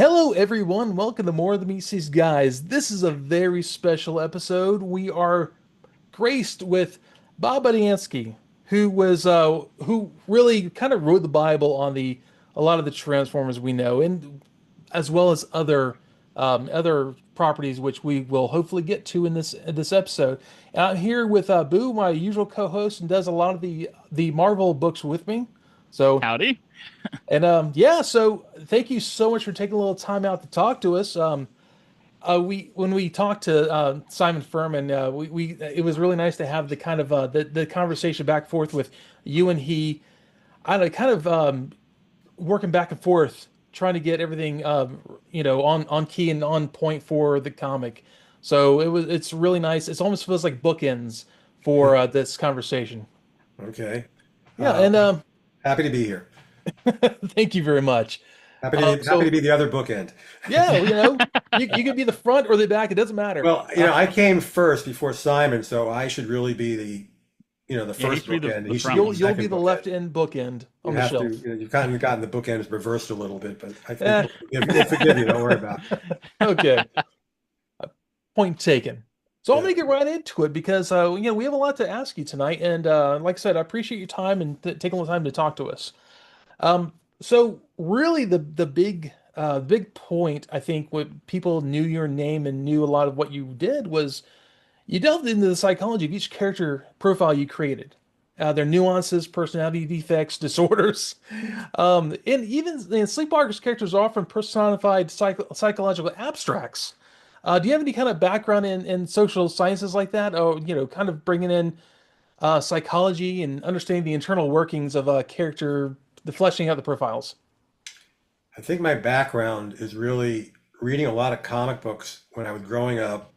Hello, everyone. Welcome to More of the Meetsies Guys. This is a very special episode. We are graced with Bob Budiansky, who really kind of wrote the Bible on the a lot of the Transformers we know, and as well as other properties which we will hopefully get to in this episode. And I'm here with Boo, my usual co-host, and does a lot of the Marvel books with me. So Howdy. yeah, so thank you so much for taking a little time out to talk to us. We when we talked to Simon Furman, we it was really nice to have the kind of the conversation back and forth with you and he. I don't know, kind of working back and forth, trying to get everything on key and on point for the comic. So it's really nice. It almost feels like bookends for this conversation. Okay. Yeah, Uh, and Happy to be here. thank you very much. Happy to So be the other bookend. yeah, you could be the front or the back. It doesn't matter. Well, I came first before Simon, so I should really be the Yeah, he first should be the, bookend. the He should front be You'll the one. you'll be second the bookend. left end bookend You on the have to, shelf. you've kind of gotten the bookends reversed a little bit, but I Eh, think we'll forgive you. Don't worry about it. okay, point taken. So I'm Yeah. gonna get right into it because we have a lot to ask you tonight, and like I said, I appreciate your time and taking the time to talk to us. So really, the big point I think what people knew your name and knew a lot of what you did was you delved into the psychology of each character profile you created, their nuances, personality defects, disorders, and even Sleepwalker's characters are often personified psychological abstracts. Do you have any kind of background in social sciences like that, or kind of bringing in psychology and understanding the internal workings of a character, the fleshing out the profiles? I think my background is really reading a lot of comic books when I was growing up,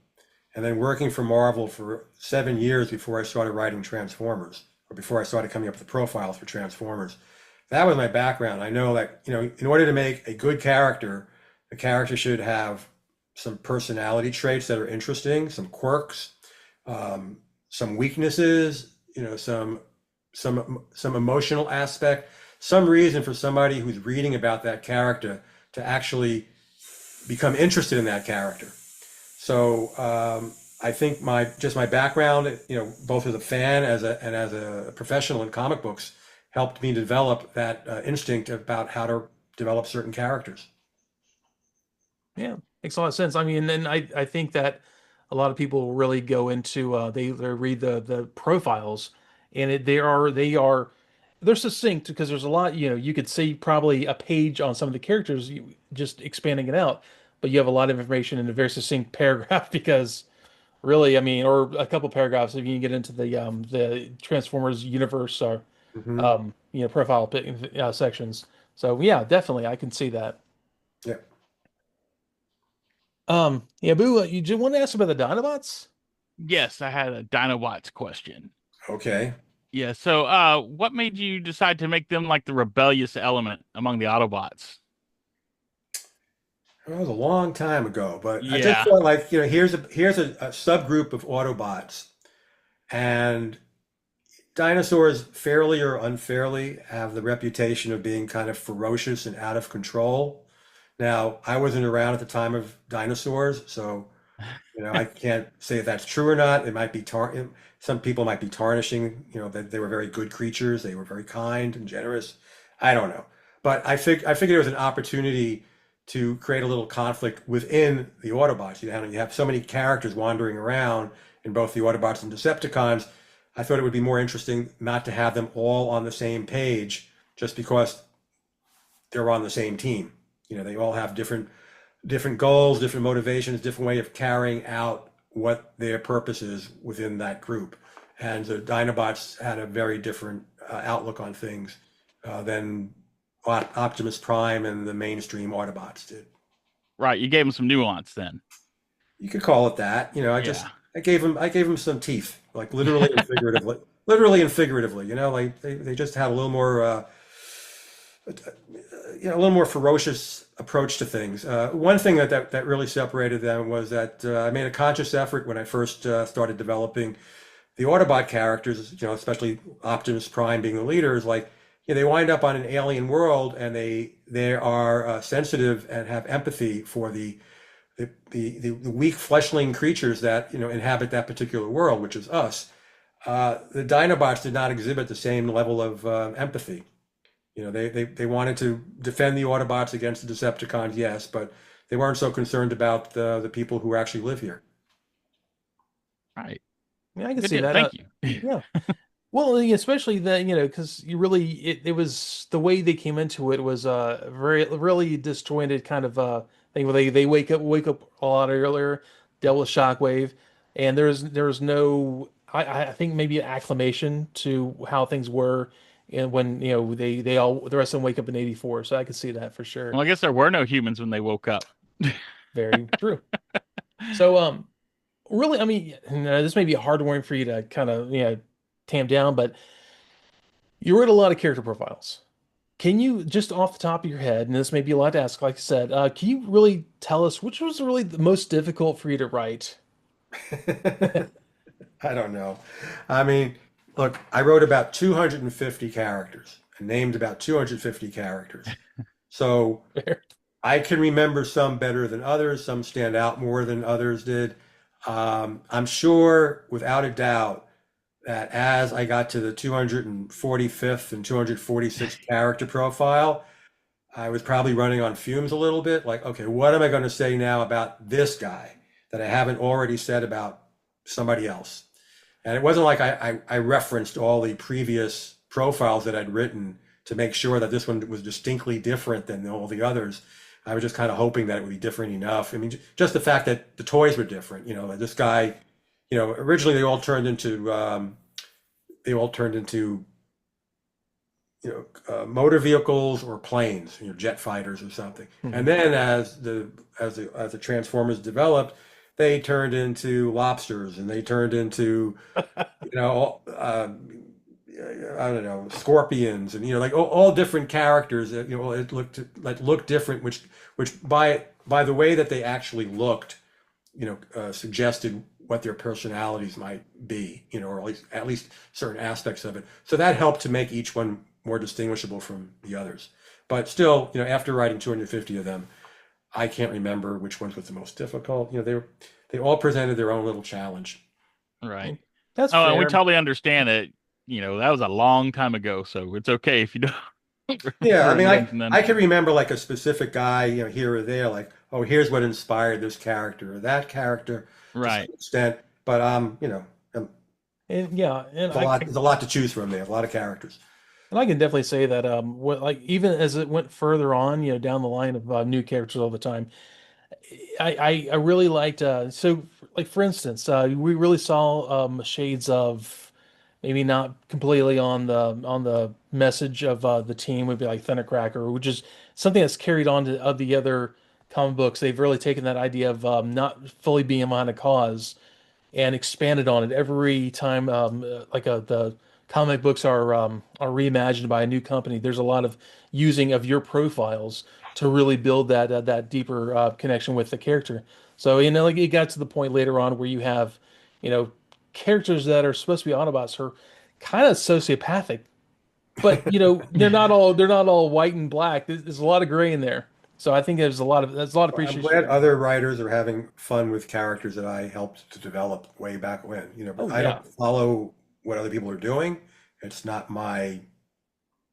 and then working for Marvel for 7 years before I started writing Transformers, or before I started coming up with the profiles for Transformers. That was my background. I know that, in order to make a good character, the character should have some personality traits that are interesting, some quirks, some weaknesses, some emotional aspect, some reason for somebody who's reading about that character to actually become interested in that character. So I think my background, both as a fan and as a professional in comic books, helped me develop that instinct about how to develop certain characters. Yeah, makes a lot of sense. I mean, and I think that a lot of people really go into they read the profiles, and they're succinct because there's a lot, you could see probably a page on some of the characters, just expanding it out, but you have a lot of information in a very succinct paragraph because really, I mean, or a couple paragraphs if you can get into the Transformers universe or Hmm. profile sections. So yeah, definitely I can see that. Yeah. Yeah, Boo, you just want to ask about the Dinobots? Yes, I had a Dinobots question. Okay. Yeah, so what made you decide to make them like the rebellious element among the Autobots? That was a long time ago, but I just Yeah. felt like, here's a subgroup of Autobots, and dinosaurs, fairly or unfairly, have the reputation of being kind of ferocious and out of control. Now, I wasn't around at the time of dinosaurs, so I can't say if that's true or not. It might be some people might be tarnishing, that they were very good creatures. They were very kind and generous. I don't know, but I figured it was an opportunity to create a little conflict within the Autobots. You have so many characters wandering around in both the Autobots and Decepticons. I thought it would be more interesting not to have them all on the same page just because they're on the same team. They all have different goals, different motivations, different way of carrying out what their purpose is within that group. And the Dinobots had a very different outlook on things than Optimus Prime and the mainstream Autobots did. Right, you gave them some nuance then. You could call it that. Yeah. I gave them some teeth, like literally and figuratively. Literally and figuratively, like they just had a little more a little more ferocious approach to things. One thing that really separated them was that I made a conscious effort when I first started developing the Autobot characters, especially Optimus Prime being the leader, is like they wind up on an alien world, and they are sensitive and have empathy for the weak fleshling creatures that inhabit that particular world, which is us. The Dinobots did not exhibit the same level of empathy. They wanted to defend the Autobots against the Decepticons, yes, but they weren't so concerned about the people who actually live here. Right. Yeah, I can Good see deal. that. Thank you. Yeah. Well, especially that, because you really, it was the way they came into it was very, really disjointed kind of thing where they wake up a lot earlier, dealt with Shockwave, and there's no, I think maybe acclimation to how things were, and when, they all, the rest of them wake up in 84. So I could see that for sure. Well, I guess there were no humans when they woke up. Very true. So, really, I mean, this may be a hard one for you to kind of, tamp down, but you read a lot of character profiles. Can you, just off the top of your head, and this may be a lot to ask, like I said, can you really tell us which was really the most difficult for you to write? I don't know. I mean, look, I wrote about 250 characters and named about 250 characters. So I can remember some better than others. Some stand out more than others did. I'm sure, without a doubt, that as I got to the 245th and 246th character profile, I was probably running on fumes a little bit. Like, okay, what am I going to say now about this guy that I haven't already said about somebody else? And it wasn't like I referenced all the previous profiles that I'd written to make sure that this one was distinctly different than all the others. I was just kind of hoping that it would be different enough. I mean, just the fact that the toys were different. This guy, originally they all turned into motor vehicles or planes, jet fighters or something. Mhm. And then as the Transformers developed, they turned into lobsters, and they turned into I don't know, scorpions, and like all different characters that it looked different, which by the way that they actually looked, suggested what their personalities might be, or at least certain aspects of it. So that helped to make each one more distinguishable from the others. But still, after writing 250 of them, I can't remember which ones was the most difficult. They all presented their own little challenge. Right. That's Oh, and we fair. totally understand that, that was a long time ago, so it's okay if you don't Yeah, I remember mean, names and I then can remember like a specific guy, here or there, like, oh, here's what inspired this character or that character to some right. extent. But And yeah, there's a lot, there's a lot to choose from there, a lot of characters. and I can definitely say that like even as it went further on, down the line of new characters all the time, I really liked so like for instance, we really saw shades of maybe not completely on the message of the team would be like Thundercracker, which is something that's carried on to of the other comic books. They've really taken that idea of not fully being behind a cause and expanded on it every time. The comic books are reimagined by a new company. There's a lot of using of your profiles to really build that deeper connection with the character. So like it got to the point later on where you have, you know, characters that are supposed to be Autobots are kind of sociopathic, but they're not all white and black. There's a lot of gray in there. So I think there's a lot of I'm glad appreciation. other writers are having fun with characters that I helped to develop way back when. But Oh I yeah. don't follow what other people are doing. It's not my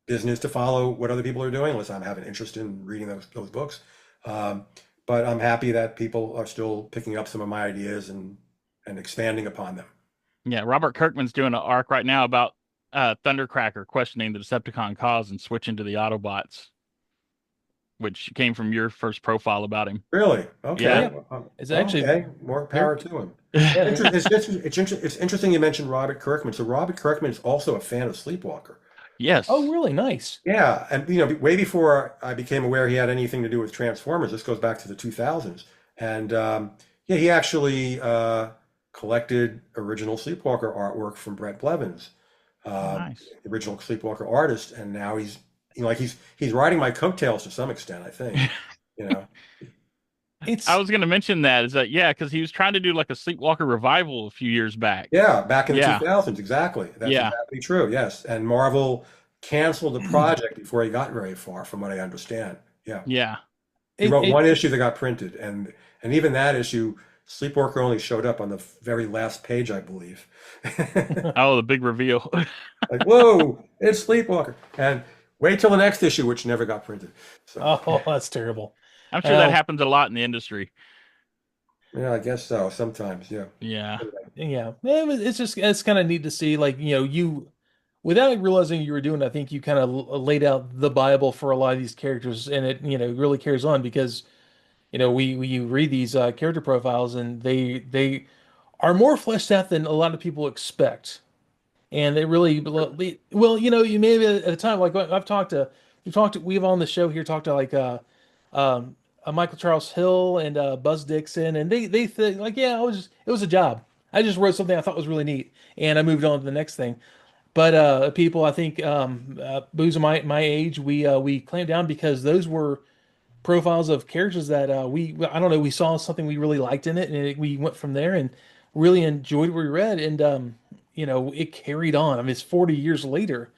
business to follow what other people are doing unless I'm having interest in reading those books. Um, but I'm happy that people are still picking up some of my ideas and expanding upon them. Yeah, Robert Kirkman's doing an arc right now about Thundercracker questioning the Decepticon cause and switching to the Autobots, which came from your first profile about him. Really? Oh Okay. Yeah. yeah. It's Well, actually okay. More very power to him. yeah. It's interesting you mentioned Robert Kirkman. So Robert Kirkman is also a fan of Sleepwalker. Oh Yes. really nice. Yeah, and way before I became aware he had anything to do with Transformers, this goes back to the 2000s. And yeah, he actually collected original Sleepwalker artwork from Brett Blevins, Oh, uh, nice. the original Sleepwalker artist, and now he's riding my coattails to some extent, I think. You know. I It's was going to mention that is that yeah, because he was trying to do like a Sleepwalker revival a few years back. Yeah, back in the Yeah. 2000s, exactly. That's Yeah. exactly true. Yes, and Marvel canceled the project before he got very far, from what I understand. Yeah. Yeah. He It, wrote it one issue that got printed, and even that issue, Sleepwalker only showed up on the very last page, I believe. Oh, the big reveal. Like, whoa, it's Sleepwalker. And wait till the next issue, which never got printed. So, oh, that's terrible. I'm sure that Well, happens a lot in the industry. yeah, I guess so. Sometimes, yeah. Yeah. yeah, it's just it's kind of neat to see, like, you without realizing you were doing, I think you kind of laid out the Bible for a lot of these characters, and it really carries on because we you read these character profiles, and they are more fleshed out than a lot of people expect. And they really, well, you may have at a time, like we've on the show here talked to like Michael Charles Hill and Buzz Dixon, and they think like, yeah, it was a job. I just wrote something I thought was really neat, and I moved on to the next thing. But people, I think, booze of my age, we clamped down because those were profiles of characters that I don't know, we saw something we really liked in it, and we went from there and really enjoyed what we read, and it carried on. I mean, it's 40 years later,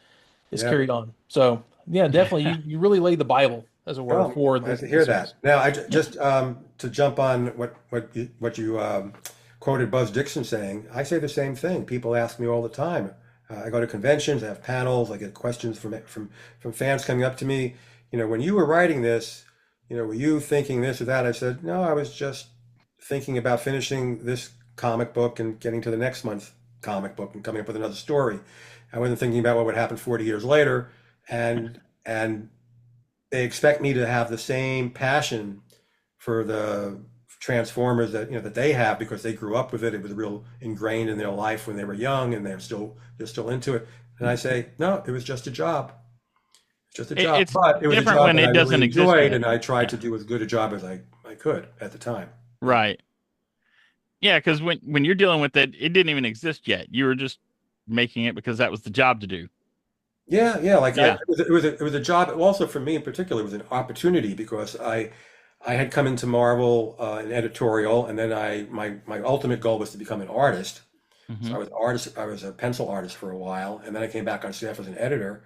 it's Yeah. carried on. So yeah, definitely, you really laid the Bible, as it were, Well, for glad to the hear series. that. Now, just to jump on what you quoted Buzz Dixon saying, I say the same thing. People ask me all the time. I go to conventions, I have panels, I get questions from fans coming up to me. When you were writing this, were you thinking this or that? I said, no, I was just thinking about finishing this comic book and getting to the next month's comic book and coming up with another story. I wasn't thinking about what would happen 40 years later, and they expect me to have the same passion for the Transformers that they have because they grew up with it. It was real ingrained in their life when they were young, and they're still into it. And I say, no, it was just a job. It's just a job, It's but it was a different job when that I it really doesn't exist enjoyed, yet. and I tried Yeah. to do as good a job as I could at the time. Yeah. Right. Yeah, because when you're dealing with it, it didn't even exist yet. You were just making it because that was the job to do. Yeah, yeah. Like Yeah. it was a job. Also for me in particular, it was an opportunity because I had come into Marvel in editorial, and then my ultimate goal was to become an artist. So Hmm. I was a pencil artist for a while, and then I came back on staff as an editor.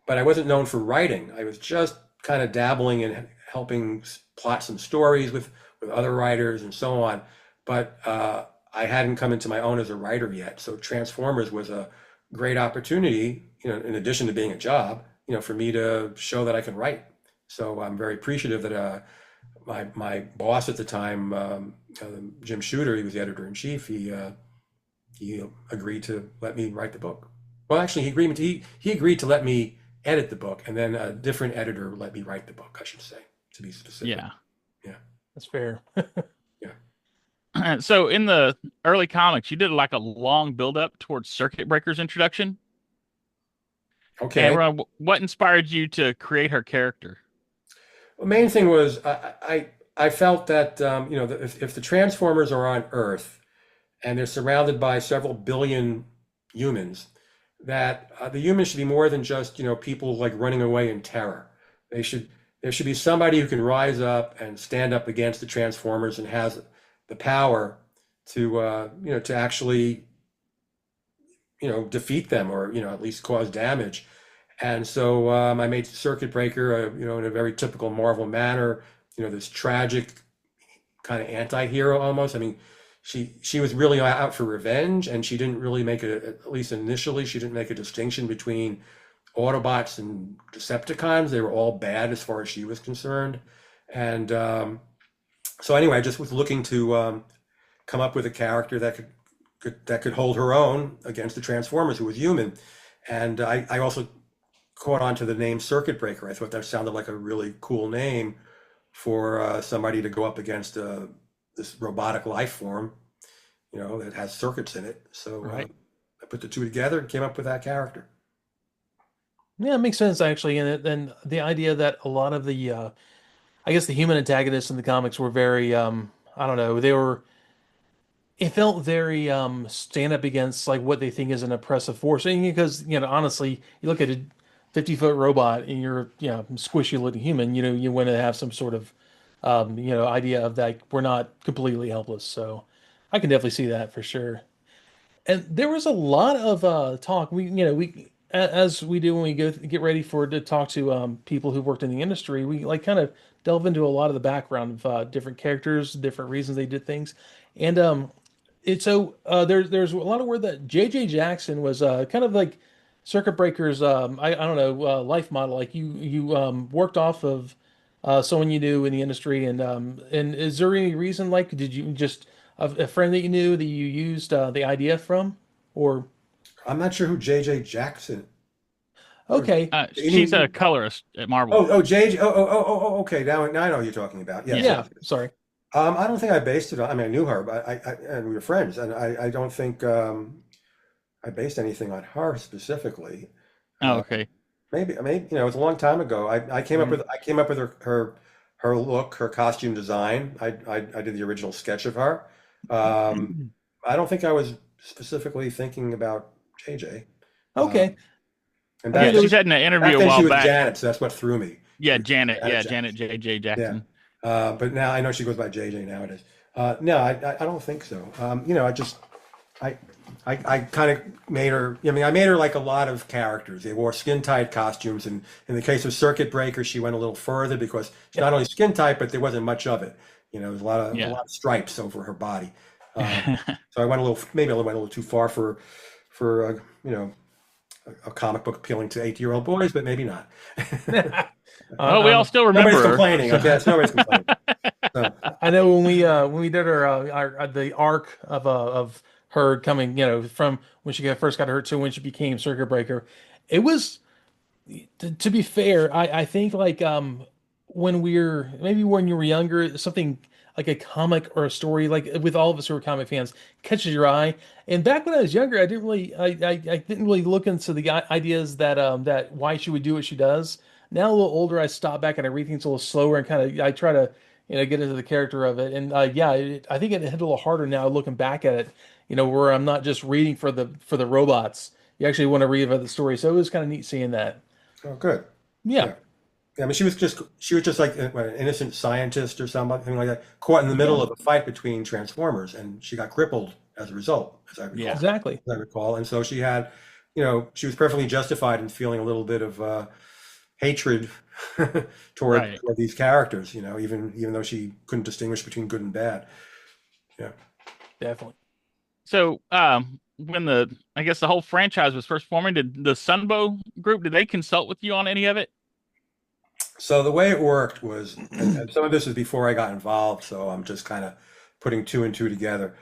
But I wasn't known for writing. I was just kind of dabbling in helping plot some stories with other writers and so on. But I hadn't come into my own as a writer yet. So Transformers was a great opportunity, in addition to being a job, for me to show that I can write. So I'm very appreciative that my boss at the time, Jim Shooter, he was the editor in chief. He agreed to let me write the book. Well, actually, he agreed to let me edit the book, and then a different editor let me write the book, I should say, to be specific. Yeah. Yeah, That's fair. yeah. So in the early comics, you did like a long build up towards Circuit Breaker's introduction. And Okay. what inspired you to create her character? The main thing was I felt that if the Transformers are on Earth and they're surrounded by several billion humans, that the humans should be more than just people like running away in terror. They should there should be somebody who can rise up and stand up against the Transformers and has the power to actually defeat them or at least cause damage. And so I made Circuit Breaker, in a very typical Marvel manner. This tragic kind of anti-hero almost. I mean, she was really out for revenge, and she didn't really at least initially, she didn't make a distinction between Autobots and Decepticons. They were all bad as far as she was concerned. And so anyway, I just was looking to come up with a character that could hold her own against the Transformers, who was human. And I also caught on to the name Circuit Breaker. I thought that sounded like a really cool name for somebody to go up against this robotic life form, that has circuits in it. So Right. I put the two together and came up with that character. Yeah, it makes sense actually, and the idea that a lot of the I guess the human antagonists in the comics were very I don't know, it felt very stand up against like what they think is an oppressive force. And because, honestly, you look at a 50-foot robot and you're, squishy looking human, you want to have some sort of idea of that we're not completely helpless. So I can definitely see that for sure. And there was a lot of talk. We as we do when we get ready to talk to people who worked in the industry, we like kind of delve into a lot of the background of different characters, different reasons they did things, and there's a lot of word that J.J. Jackson was kind of like Circuit Breaker's I don't know life model. Like you worked off of someone you knew in the industry, and is there any reason like did you just a friend that you knew that you used the idea from, or I'm not sure who J.J. Jackson. Or, okay, you She's a mean, colorist at Marvel. J.J. Okay. Now I know who you're talking about. Yes, Yeah. yes. yeah, sorry. I don't think I based it on. I mean, I knew her, but and we were friends, and I don't think I based anything on her specifically. Oh, Uh, okay. maybe it was a long time ago. Mhm. I came up with her look, her costume design. I did the original sketch of her. Um, I don't think I was specifically thinking about JJ. Okay. And I knew Yeah, back there then, she was. said in an interview back a then while she was back. Janet, so that's what threw me. She Yeah, was Janet. Janet Yeah, Jackson. Janet J.J. Yeah. Jackson. But now I know she goes by JJ nowadays. No, I don't think so. I I kind of made her. I mean, I made her like a lot of characters. They wore skin tight costumes, and in the case of Circuit Breaker, she went a little further because she's not only skin tight, but there wasn't much of it. There's a Yeah. lot of stripes over her body. So I went a little, maybe I went a little too far for a comic book appealing to 8-year-old boys, but maybe not. Well, we all Um, still Nobody's remember her. complaining. Okay, that's nobody's complaining. So, I know when we did our the arc of her coming, from when she first got hurt to when she became Circuit Breaker, it was to be fair, I think like when you were younger, something like a comic or a story, like with all of us who are comic fans, catches your eye. And back when I was younger, I didn't really look into the ideas that why she would do what she does. Now a little older, I stop back and I read things a little slower and kind of I try to get into the character of it. And yeah, I think it hit a little harder now looking back at it. Where I'm not just reading for the robots. You actually want to read about the story. So it was kind of neat seeing that. oh, good. Yeah. Yeah. Yeah, I mean, she was just like an innocent scientist or something like that, caught in the middle Yeah, of a fight between Transformers, and she got crippled as a result, as I recall. Yeah. exactly. As I recall, and so she was perfectly justified in feeling a little bit of hatred toward, Right. toward these characters. Even though she couldn't distinguish between good and bad. Yeah. Definitely. So, when I guess the whole franchise was first forming, did the Sunbow group, did they consult with you on any of it? So the way it worked was, and some of this is before I got involved, so I'm just kind of putting two and two together.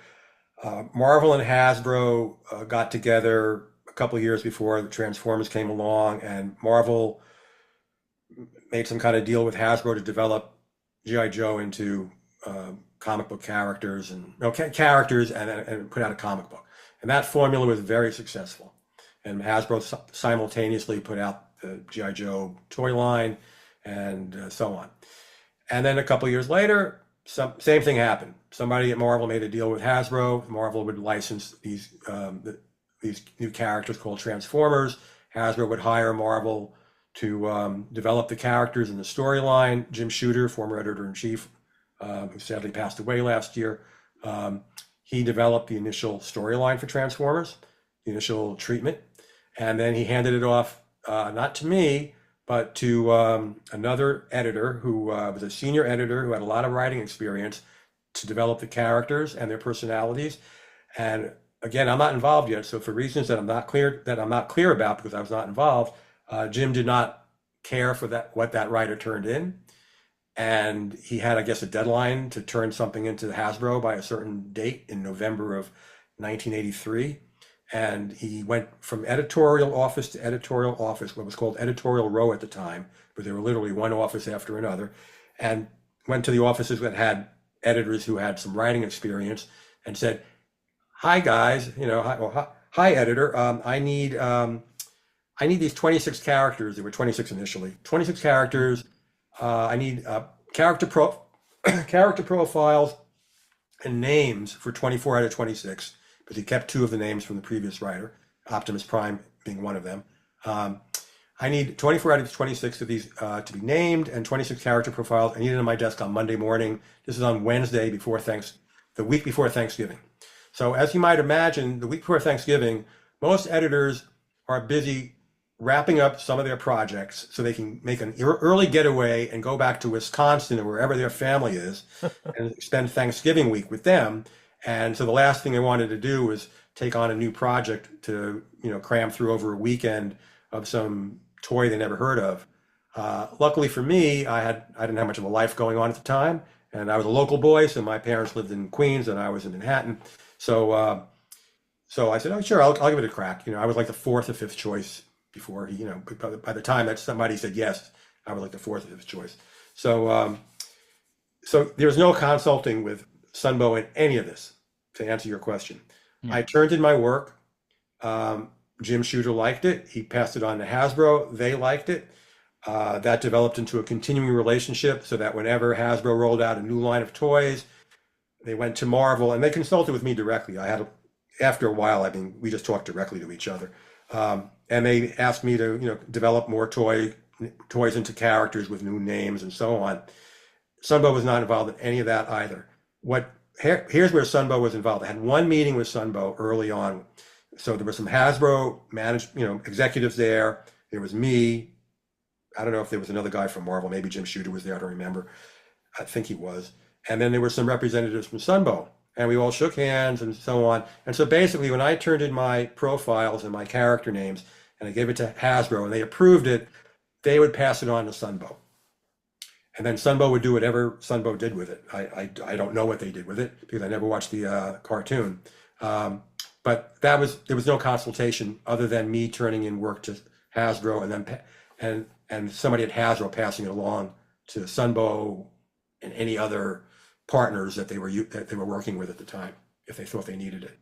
Marvel and Hasbro got together a couple of years before the Transformers came along, and Marvel made some kind of deal with Hasbro to develop GI Joe into comic book characters and characters, and put out a comic book. And that formula was very successful. And Hasbro simultaneously put out the GI Joe toy line and so on. And then a couple of years later, same thing happened. Somebody at Marvel made a deal with Hasbro. Marvel would license these new characters called Transformers. Hasbro would hire Marvel to develop the characters and the storyline. Jim Shooter, former editor-in-chief, who sadly passed away last year, he developed the initial storyline for Transformers, the initial treatment, and then he handed it off not to me, but to another editor who was a senior editor who had a lot of writing experience to develop the characters and their personalities. And again, I'm not involved yet, so for reasons that I'm not clear about because I was not involved, Jim did not care for what that writer turned in, and he had, I guess, a deadline to turn something into Hasbro by a certain date in November of 1983. And he went from editorial office to editorial office, what was called editorial row at the time, but there were literally one office after another, and went to the offices that had editors who had some writing experience and said, "Hi guys, hi editor, I need these 26 characters. There were 26 initially. 26 characters. I need character profiles and names for 24 out of 26." But he kept two of the names from the previous writer, Optimus Prime being one of them. I need 24 out of 26 of these to be named, and 26 character profiles. I need it on my desk on Monday morning. This is on Wednesday the week before Thanksgiving. So as you might imagine, the week before Thanksgiving, most editors are busy wrapping up some of their projects so they can make an early getaway and go back to Wisconsin or wherever their family is and spend Thanksgiving week with them. And so the last thing they wanted to do was take on a new project to, cram through over a weekend of some toy they never heard of. Luckily for me, I didn't have much of a life going on at the time, and I was a local boy, so my parents lived in Queens and I was in Manhattan. So I said, "Oh, sure, I'll give it a crack." I was like the fourth or fifth choice before he, by the time that somebody said yes, I was like the fourth or fifth choice. So there's no consulting with Sunbow in any of this. To answer your question, Yeah. I turned in my work. Jim Shooter liked it. He passed it on to Hasbro. They liked it. That developed into a continuing relationship, so that whenever Hasbro rolled out a new line of toys, they went to Marvel and they consulted with me directly. After a while, we just talked directly to each other, and they asked me to, develop more toys into characters with new names and so on. Sunbow was not involved in any of that either. Here's where Sunbow was involved. I had one meeting with Sunbow early on. So there were some Hasbro managed, executives there. There was me. I don't know if there was another guy from Marvel. Maybe Jim Shooter was there. I don't remember. I think he was. And then there were some representatives from Sunbow. And we all shook hands and so on. And so basically, when I turned in my profiles and my character names and I gave it to Hasbro and they approved it, they would pass it on to Sunbow. And then Sunbow would do whatever Sunbow did with it. I don't know what they did with it because I never watched the cartoon. But there was no consultation other than me turning in work to Hasbro and somebody at Hasbro passing it along to Sunbow and any other partners that they were working with at the time if they thought they needed it.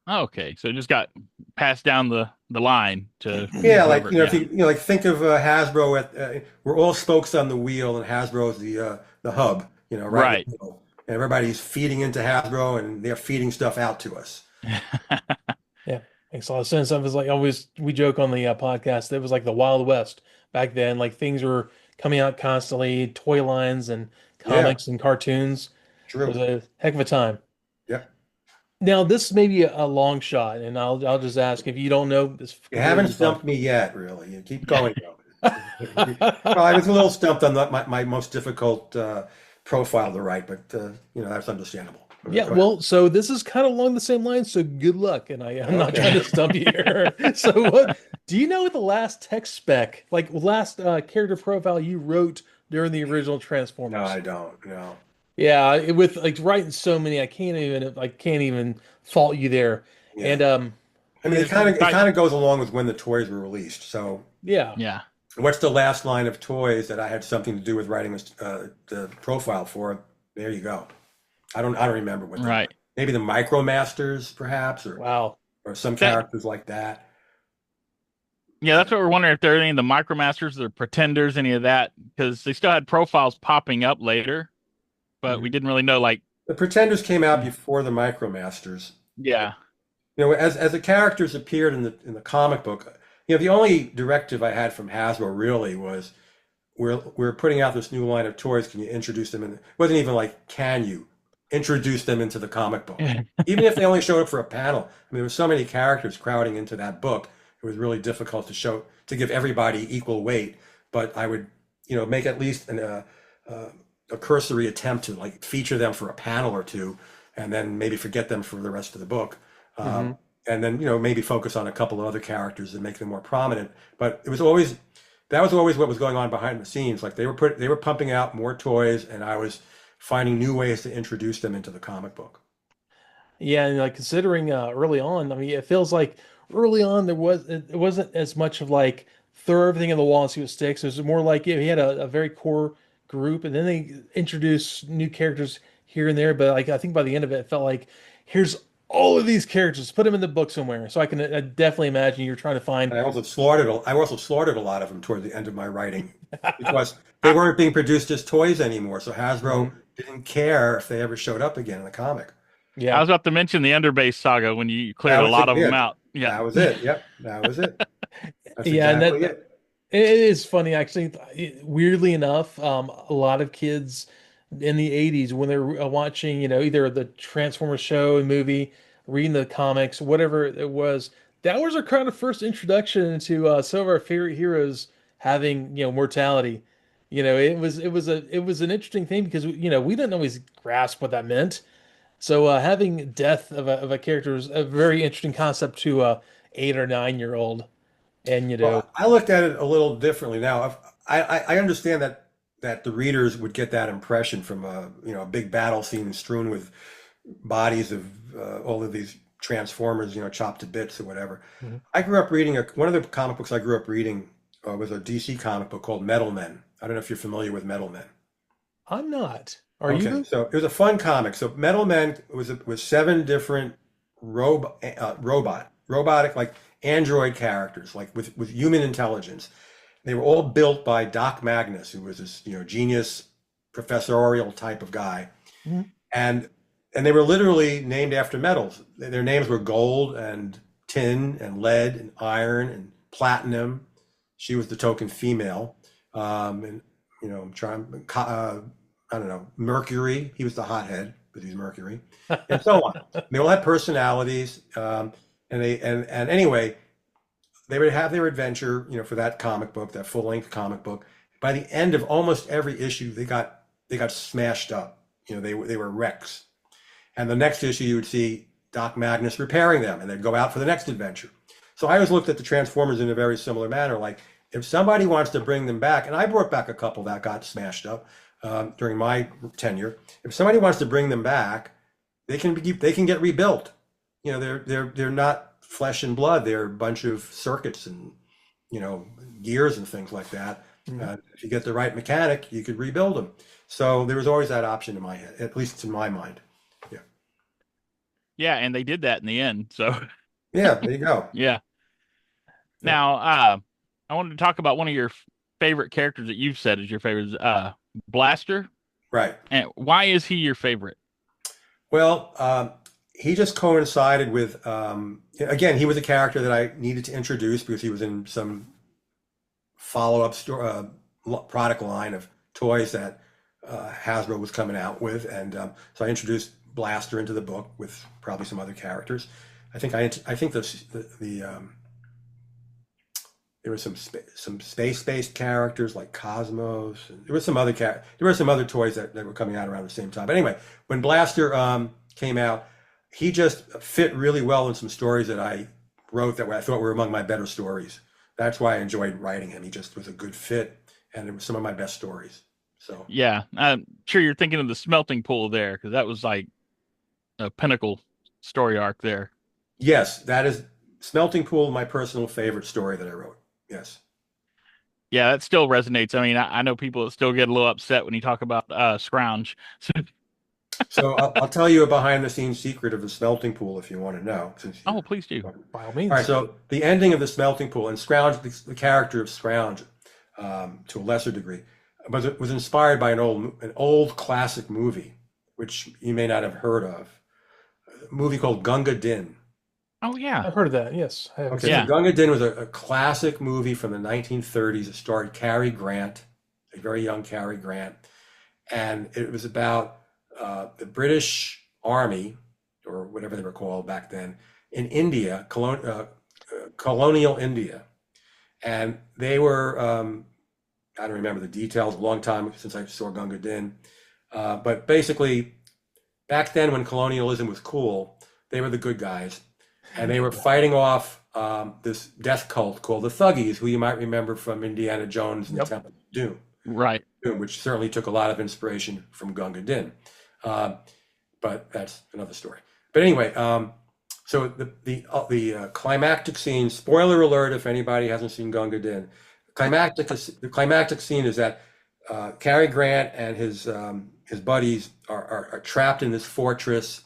Okay, so it just got passed down the line to Yeah, like whoever. if you like think of Hasbro we're all spokes on the wheel, and Hasbro is the hub, right? Right. In the middle. And everybody's feeding into Hasbro, and they're feeding stuff out to us. Yeah, makes a lot of sense. I was like, always we joke on the podcast. It was like the Wild West back then. Like things were coming out constantly, toy lines and Yeah, comics and cartoons. It was true. a heck of a time. Yeah, Now, this may be a long shot, and I'll just ask if you don't know this. you haven't Completely fine. stumped me yet, really. You keep going though. Well, I was a little stumped on my most difficult profile to write, but that's understandable. Yeah, Go ahead. well, so this is kind of along the same lines, so good luck. And I'm not trying Okay. to stump you here. So what do you know what the last text spec, like last character profile you wrote during the original No, Transformers? I don't. No. Yeah, with like writing so many, I can't even fault you there. Yeah. And I mean, it There's kind of it like, kind of goes along with when the toys were released. So, yeah. yeah, what's the last line of toys that I had something to do with writing the profile for? There you go. I don't remember what they were. right. Maybe the Micromasters, perhaps, Wow. or some That characters like that. Yeah, that's what we're wondering if there are any of the Micromasters or Pretenders, any of that, because they still had profiles popping up later, but we Mhm. didn't really know. Like, The Pretenders came out before the Micromasters. yeah, As the characters appeared in the comic book, the only directive I had from Hasbro really was we're putting out this new line of toys. Can you introduce them? And it wasn't even like, can you introduce them into the comic book? Even if they only showed up for a panel. I mean, there were so many characters crowding into that book. It was really difficult to give everybody equal weight. But I would, make at least a cursory attempt to like feature them for a panel or two, and then maybe forget them for the rest of the book. Hmm. And then maybe focus on a couple of other characters and make them more prominent. But that was always what was going on behind the scenes. Like they were pumping out more toys, and I was finding new ways to introduce them into the comic book. Yeah, and like considering early on, I mean, it feels like early on it wasn't as much of like throw everything in the wall and see what sticks. It was more like he had a very core group, and then they introduced new characters here and there. But like I think by the end of it, it felt like here's all of these characters, put them in the book somewhere. So I can definitely imagine you're trying to find. And I also slaughtered a lot of them toward the end of my writing because they weren't being produced as toys anymore. So Hasbro Mhm. didn't care if they ever showed up again in the comic. I Yeah, was about to mention the Underbase saga when you cleared That a was lot it. of them Yeah, out. Yeah, that was it. Yep, that was it. That's yeah, and exactly that it. it is funny actually. Weirdly enough, a lot of kids in the '80s when they're watching, either the Transformers show and movie, reading the comics, whatever it was, that was our kind of first introduction to some of our favorite heroes having, mortality. It was an interesting thing because we didn't always grasp what that meant. So having death of a character is a very interesting concept to 8 or 9 year old. And Well, I looked at it a little differently now. I understand that the readers would get that impression from a big battle scene strewn with bodies of all of these Transformers, chopped to bits or whatever. Mhm. I grew up reading one of the comic books I grew up reading was a DC comic book called Metal Men. I don't know if you're familiar with Metal Men. I'm not. Are you Okay, though? so it was a fun comic. So Metal Men was seven different robotic like android characters, like with human intelligence. They were all built by Doc Magnus, who was this genius professorial type of guy, Mhm. and they were literally named after metals. Their names were gold and tin and lead and iron and platinum. She was the token female, and trying. I don't know, Mercury. He was the hothead, but he's Mercury, and so on. They all had personalities, and anyway, they would have their adventure, for that comic book, that full length comic book. By the end of almost every issue, they got smashed up. They were wrecks. And the next issue, you would see Doc Magnus repairing them, and they'd go out for the next adventure. So I always looked at the Transformers in a very similar manner. Like if somebody wants to bring them back, and I brought back a couple that got smashed up during my tenure. If somebody wants to bring them back, they can get rebuilt. They're not flesh and blood. They're a bunch of circuits and gears and things like that. Mhm. If you get the right mechanic, you could rebuild them. So there was always that option in my head, at least in my mind. Yeah. Yeah, and they did that in the end. So Yeah, there you go. yeah. Yeah. Now, I wanted to talk about one of your favorite characters that you've said is your favorite, Blaster. Right. And why is he your favorite? Well, he just coincided with, again, he was a character that I needed to introduce because he was in some follow-up product line of toys that Hasbro was coming out with. And so I introduced Blaster into the book with probably some other characters. I think there were some space-based characters like Cosmos. And there were some other toys that were coming out around the same time. But anyway, when Blaster came out, he just fit really well in some stories that I wrote that I thought were among my better stories. That's why I enjoyed writing him. He just was a good fit, and it was some of my best stories. So Yeah, I'm sure you're thinking of the smelting pool there because that was like a pinnacle story arc there. yes, that is Smelting Pool, my personal favorite story that I wrote. Yes. Yeah, that still resonates. I mean, I know people that still get a little upset when you talk about Scrounge. So I'll tell you a behind-the-scenes secret of the Smelting Pool if you want to know. Since Oh, please do. By all all means. right, so the ending of the Smelting Pool and Scrounge, the character of Scrounge, to a lesser degree, was inspired by an old classic movie, which you may not have heard of, a movie called Gunga Din. Oh, yeah. I've heard of that. Yes, I have. Okay, Yeah. so Gunga Din was a classic movie from the 1930s. It starred Cary Grant, a very young Cary Grant, and it was about the British Army, or whatever they were called back then, in India, colonial India. And they were, I don't remember the details, a long time since I saw Gunga Din. But basically, back then when colonialism was cool, they were the good guys. And they were fighting off this death cult called the Thuggies, who you might remember from Indiana Jones and the Yep. Temple of Doom, Right. which certainly took a lot of inspiration from Gunga Din. But that's another story. But anyway, so the climactic scene, spoiler alert if anybody hasn't seen Gunga Din, the climactic scene is that Cary Grant and his buddies are trapped in this fortress,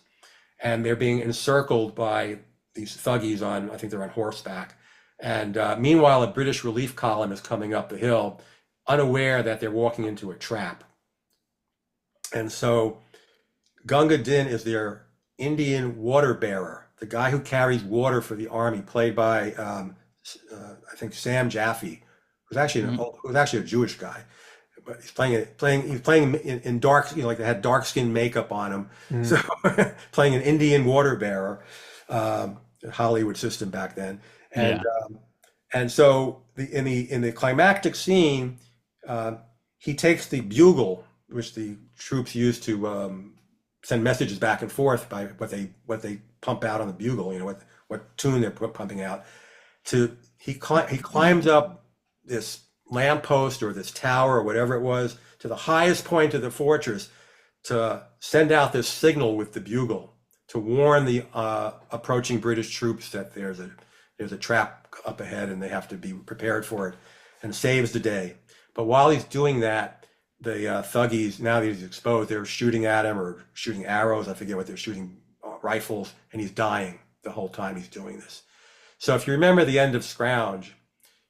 and they're being encircled by these thuggies I think they're on horseback. And meanwhile, a British relief column is coming up the hill, unaware that they're walking into a trap. And so Gunga Din is their Indian water bearer, the guy who carries water for the army, played by I think Sam Jaffe, who's actually a Jewish guy, but he's playing in dark, like they had dark skin makeup on him, Mm. so playing an Indian water bearer. Hollywood system back then. And Yeah. and so in the climactic scene, he takes the bugle, which the troops use to send messages back and forth by what they pump out on the bugle. What tune they're pumping out. He climbs up this lamppost or this tower or whatever it was to the highest point of the fortress to send out this signal with the bugle to warn the approaching British troops that there's a trap up ahead and they have to be prepared for it, and saves the day. But while he's doing that, the thuggies, now that he's exposed, they're shooting at him or shooting arrows. I forget what they're shooting, rifles, and he's dying the whole time he's doing this. So if you remember the end of Scrounge,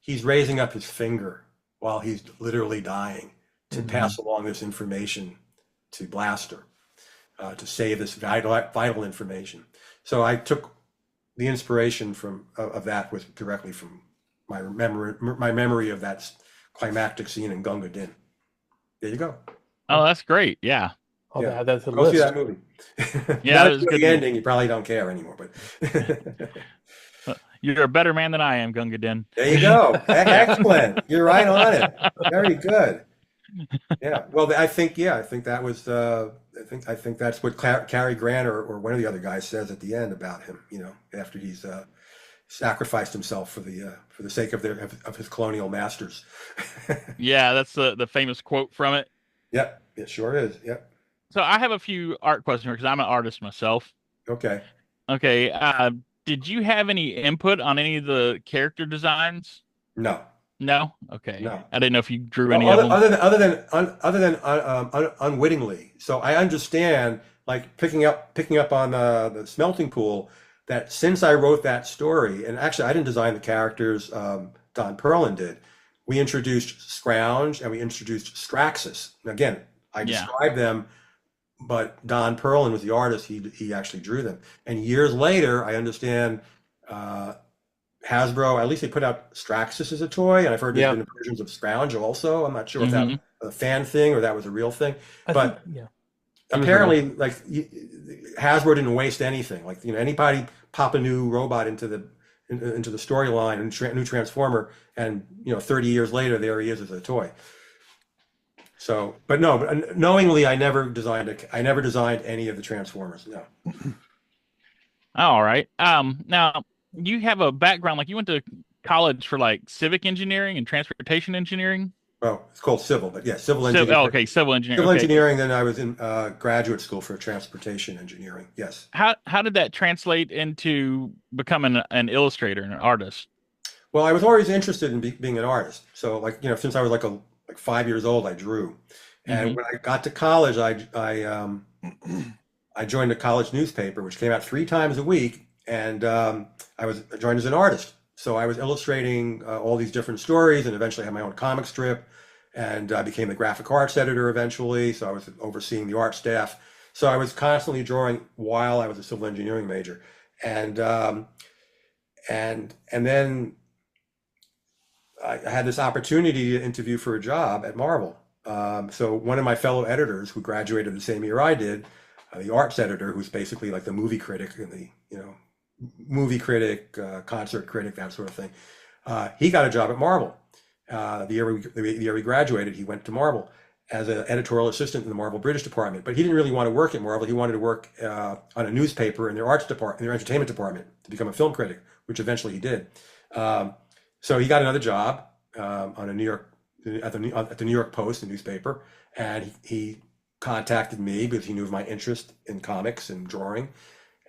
he's raising up his finger while he's literally dying to pass along this information to Blaster, to save this vital information. So I took the inspiration of that was directly from my memory of that climactic scene in Gunga Din. There you go. Oh, that's great. Yeah. I'll Yeah. add that to the Go see list. that movie. Yeah, Now it that was you know good the movie. ending, you probably don't care anymore. But You're a better man than I am, Gunga Din. there you go. Excellent. You're right on it. Very good. Yeah. Well, I think that was I think that's what Cary Grant or one of the other guys says at the end about him. After he's sacrificed himself for the sake of his colonial masters. Yeah, that's the famous quote from it. Yep. It sure is. Yep. So I have a few art questions here because I'm an artist myself. Okay. Okay. Did you have any input on any of the character designs? No. No? Okay. No. I didn't know if you drew Well, any of them. other than unwittingly. So I understand, like picking up on the smelting pool, that since I wrote that story, and actually I didn't design the characters, Don Perlin did. We introduced Scrounge and we introduced Straxus. And again, I Yeah. described them, but Don Perlin was the artist. He actually drew them. And years later, I understand Hasbro, at least they put out Straxus as a toy, and I've heard there's been versions of Scrounge also. I'm not sure if that was a fan thing or that was a real thing, but apparently, like Hasbro didn't waste anything. Like anybody pop a new robot into the storyline, and new Transformer, and 30 years later there he is as a toy. So, but knowingly, I never designed any of the Transformers. No. All right. Now you have a background, like you went to college for like civic engineering and transportation engineering. Well, it's called civil, but yeah, civil engineering. Okay, civil engineering. Civil Okay. engineering. Then I was in graduate school for transportation engineering. Yes. How did that translate into becoming an illustrator and an artist? Well, I was always interested in being an artist. So, since I was like 5 years old, I drew. And when I got to college, I joined a college newspaper, which came out 3 times a week, and I joined as an artist. So I was illustrating all these different stories, and eventually had my own comic strip, and I became the graphic arts editor eventually. So I was overseeing the art staff. So I was constantly drawing while I was a civil engineering major, and then I had this opportunity to interview for a job at Marvel. So one of my fellow editors who graduated the same year I did, the arts editor, who's basically like the movie critic and the movie critic, concert critic, that sort of thing. He got a job at Marvel. The year we graduated, he went to Marvel as an editorial assistant in the Marvel British department. But he didn't really want to work at Marvel. He wanted to work on a newspaper in their arts department, in their entertainment department, to become a film critic, which eventually he did. So he got another job at the New York Post, the newspaper, and he contacted me because he knew of my interest in comics and drawing.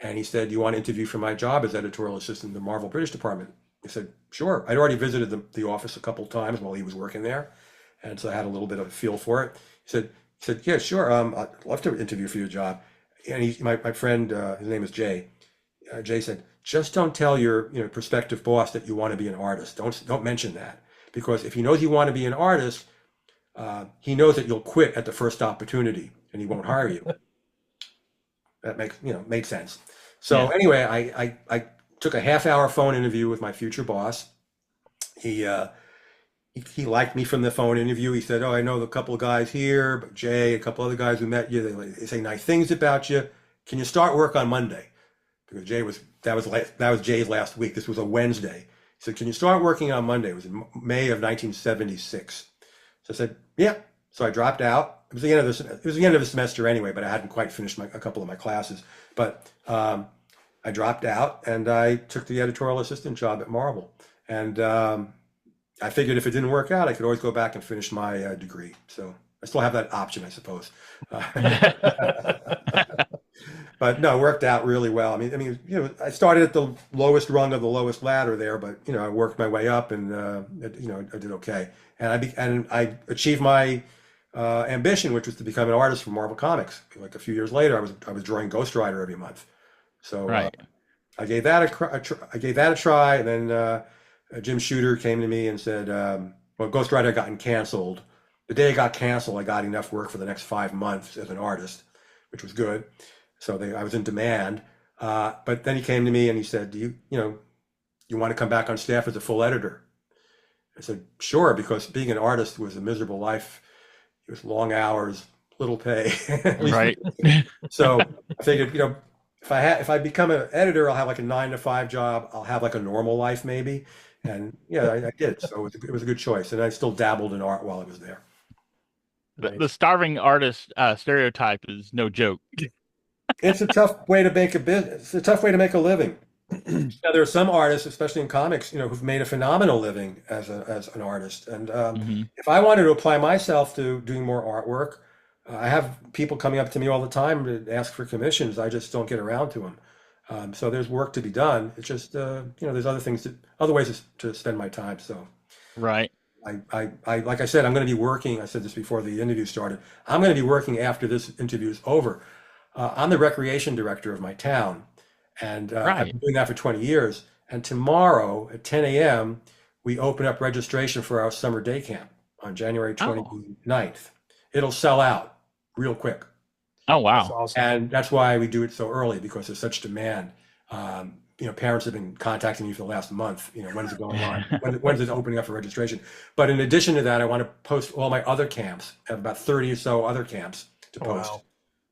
And he said, "You want to interview for my job as editorial assistant in the Marvel British department?" I said, "Sure." I'd already visited the office a couple of times while he was working there, and so I had a little bit of a feel for it. He said, "Yeah, sure. I'd love to interview for your job." And my friend, his name is Jay. Jay said, "Just don't tell your prospective boss that you want to be an artist. Don't mention that, because if he knows you want to be an artist, he knows that you'll quit at the first opportunity, and he won't hire you." That made sense. So anyway, I took a half-hour phone interview with my future boss. He liked me from the phone interview. He said, "Oh, I know a couple of guys here, but Jay, a couple other guys who met you, they say nice things about you. Can you start work on Monday?" because that was Jay's last week. This was a Wednesday. He said, "Can you start working on Monday?" It was in May of 1976. So I said, "Yeah." So I dropped out. It was the end of the semester anyway, but I hadn't quite finished a couple of my classes. But I dropped out and I took the editorial assistant job at Marvel. And I figured if it didn't work out, I could always go back and finish my degree. So I still have that option, I suppose. But no, it worked out really well. I mean, I started at the lowest rung of the lowest ladder there, but I worked my way up, and I did okay. And I achieved my ambition, which was to become an artist for Marvel Comics. Like a few years later, I was drawing Ghost Rider every month. So Right. I gave that a try, and then Jim Shooter came to me and said, "Well, Ghost Rider gotten canceled. The day it got canceled, I got enough work for the next 5 months as an artist, which was good. So I was in demand. But then he came to me and he said, you want to come back on staff as a full editor?" I said, "Sure," because being an artist was a miserable life. It was long hours, little pay. Right. So I figured, if I become an editor, I'll have like a 9 to 5 job. I'll have like a normal life maybe. And I did. So it was a good choice. And I still dabbled in art while I was there. The starving artist stereotype is no joke. It's a tough way to make a business. It's a tough way to make a living. Now, there are some artists, especially in comics, who've made a phenomenal living as an artist. And if I wanted to apply myself to doing more artwork, I have people coming up to me all the time to ask for commissions. I just don't get around to them. So there's work to be done. It's just there's other ways to spend my time. So Right. I like I said, I'm going to be working. I said this before the interview started. I'm going to be working after this interview is over. I'm the recreation director of my town, and I've been doing that for 20 years. And tomorrow at 10 a.m., we open up registration for our summer day camp on January 29th. It'll sell out real quick. Oh, wow. That's awesome. And that's why we do it so early, because there's such demand. Parents have been contacting me for the last month. When's it going on? When's it opening up for registration? But in addition to that, I want to post all my other camps. I have about 30 or so other camps to post.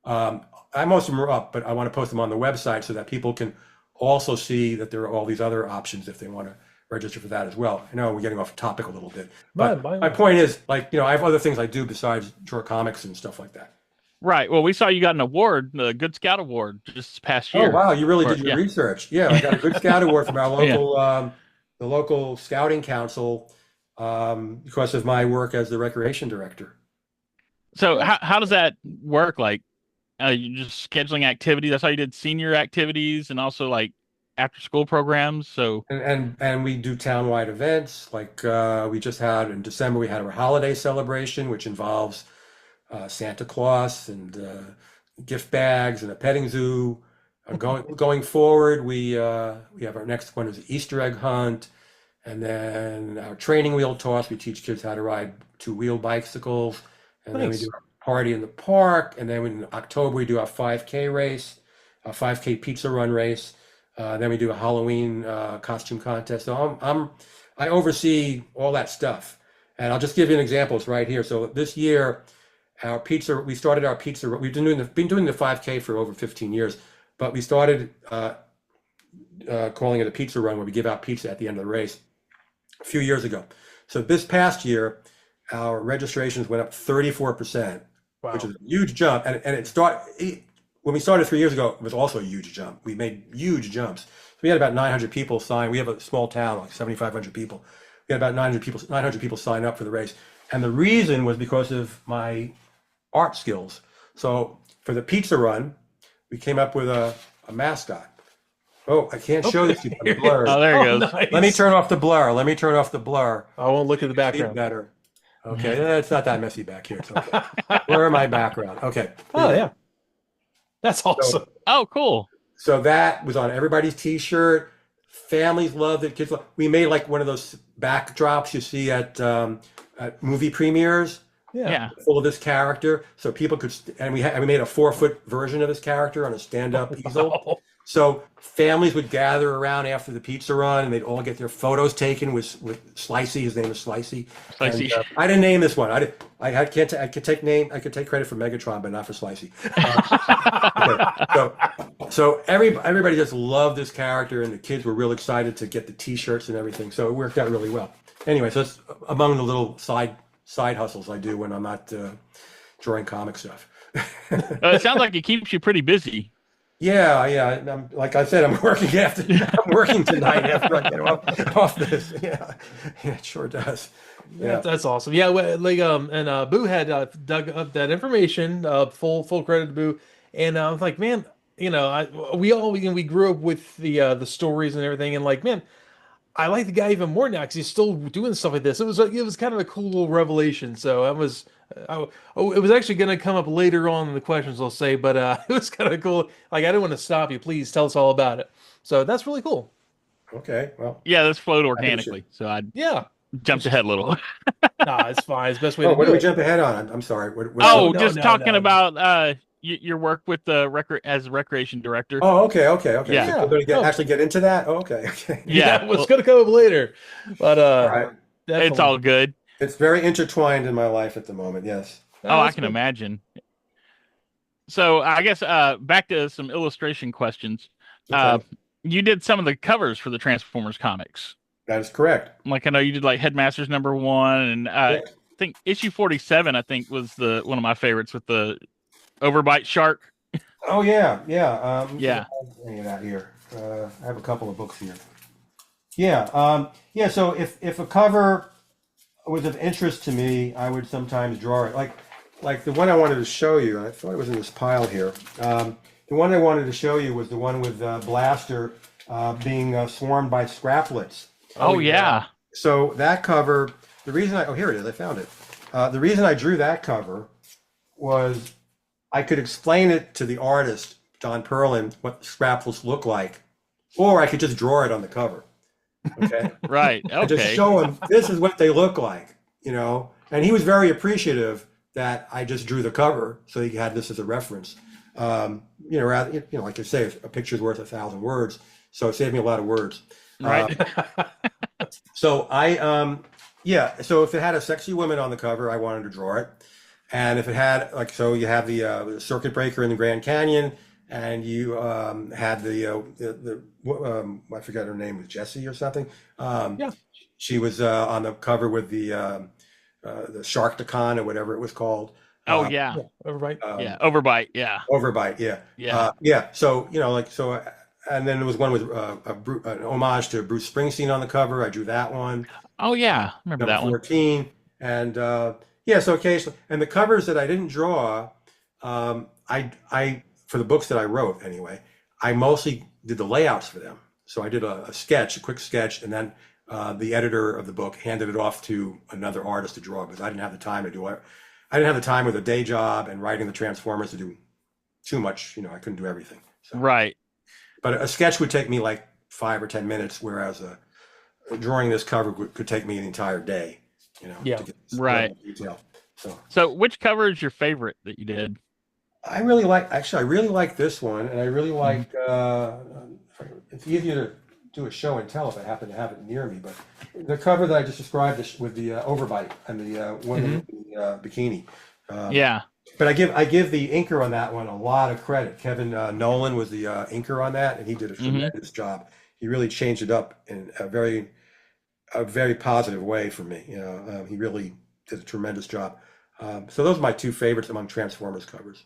Wow. Most of them are up, but I want to post them on the website so that people can also see that there are all these other options if they want to register for that as well. I know we're getting off topic a little bit, but my point is, I have other things I do besides draw comics and stuff like that. Right. Well, we saw you got an award, the Good Scout Award, just this past year. Oh, wow. You really did your research. Yeah, I got a Good Scout Award from our local, the local scouting council, because of my work as the recreation director. So how does that work? Like, you just scheduling activities? That's how you did senior activities and also like after school programs. So and we do townwide events. Like we just had in December, we had our holiday celebration, which involves Santa Claus and gift bags and a petting zoo. Going forward, we have our next one is the Easter egg hunt, and then our training wheel toss. We teach kids how to ride 2-wheel bicycles, and then we do our party in the park, and then in October we do our 5K race, a 5K pizza run race. Then we do a Halloween costume contest. So I oversee all that stuff, and I'll just give you an example. It's right here. So this year, we started our pizza. We've been doing the 5K for over 15 years, but we started calling it a pizza run, where we give out pizza at the end of the race a few years ago. So this past year, our registrations went up 34%, which is a huge jump. And when we started 3 years ago, it was also a huge jump. We made huge jumps. So we had about 900 people sign. We have a small town, like 7,500 people. We had about 900 people sign up for the race. And the reason was because of my art skills. So for the pizza run, we came up with a mascot. Oh, I can't show this to you. The blur. Oh, there it goes. Nice. Let me turn off the blur. I won't look at the See background. better. Okay, it's not that messy back here. It's okay. Where are my background? Okay. Oh, yeah. That's awesome. Oh, cool. So that was on everybody's T-shirt. Families loved it. Kids loved it. We made like one of those backdrops you see at movie premieres. Yeah. Full of this character, so people could, and we made a 4-foot version of this character on a stand-up easel. Wow. So families would gather around after the pizza run, and they'd all get their photos taken with Slicey. His name is Slicey. Slicey. And, I didn't name this one. I could take credit for Megatron, but not for Slicey. Okay. So So everybody just loved this character, and the kids were real excited to get the T-shirts and everything. So it worked out really well. Anyway, so it's among the little side hustles I do when I'm not drawing comic stuff. It sounds like it keeps you pretty busy. Yeah, yeah. Like I said, I'm working I'm working tonight after I get off this. Yeah, yeah, it sure does. Yeah. That's awesome. Yeah, like and Boo had dug up that information. Full credit to Boo. And I was like, man, we all we grew up with the stories and everything, and like, man, I like the guy even more now because he's still doing stuff like this. It was kind of a cool little revelation. So I was, it was actually going to come up later on in the questions, I'll say, but it was kind of cool. Like I didn't want to stop you. Please tell us all about it. So that's really cool. Okay. Well. Yeah, this flowed organically, so I Yeah. jumped ahead a little. Nah, it's fine. It's the best way Oh, to what do did we it. jump ahead on? I'm sorry. Oh, no, just no, talking no. about your work with the as a recreation director. Oh, okay. Yeah. So we're going to Oh. actually get into that. Oh, okay. Yeah, It was going to come up later, but All right. definitely. it's all good. It's very intertwined in my life at the moment. Yes. Oh, I That's can good. imagine. So I guess back to some illustration questions. Okay. You did some of the covers for the Transformers comics. That is correct. Like I know you did like Headmasters #1, and I think issue 47. I think was the one of my favorites with the overbite shark. Oh yeah. Yeah. Any of that here? I have a couple of books here. Yeah. Yeah. So if a cover was of interest to me, I would sometimes draw it. Like the one I wanted to show you. I thought it was in this pile here. The one I wanted to show you was the one with Blaster being swarmed by scraplets. Oh yeah. So that cover, here it is, I found it. The reason I drew that cover was I could explain it to the artist, Don Perlin, what the scraplets look like, or I could just draw it on the cover. Okay. Right. And just Okay. show him this is what they look like, and he was very appreciative that I just drew the cover so he had this as a reference. Rather, like you say, a picture's worth 1,000 words, so it saved me a lot of words. Right. So so if it had a sexy woman on the cover, I wanted to draw it. And if it had, you have the circuit breaker in the Grand Canyon, and you had I forgot her name, was Jessie or something. Yeah. She was on the cover with the Sharktacon or whatever it was called. Oh yeah. Right. Yeah. Overbite. Yeah. Overbite, yeah. Yeah. So, and then there was one with an homage to Bruce Springsteen on the cover. I drew that one. Oh yeah. Remember Number that one. 14. And so occasionally, and the covers that I didn't draw, I for the books that I wrote anyway, I mostly did the layouts for them. So I did a quick sketch, and then the editor of the book handed it off to another artist to draw because I didn't have the time to do it. I didn't have the time with a day job and writing the Transformers to do too much. I couldn't do everything. So. Right. But a sketch would take me like 5 or 10 minutes, whereas drawing this cover could take me an entire day. Yeah. To get Right. detail. So which cover is your favorite that you did? I really like this one, and I really like. It's easier to do a show and tell if I happen to have it near me, but the cover that I just described with the overbite and the woman in the bikini. Yeah. But I give the inker on that one a lot of credit. Kevin Nolan was the inker on that, and he did a tremendous job. He really changed it up in a very positive way for me. He really did a tremendous job. So those are my two favorites among Transformers covers.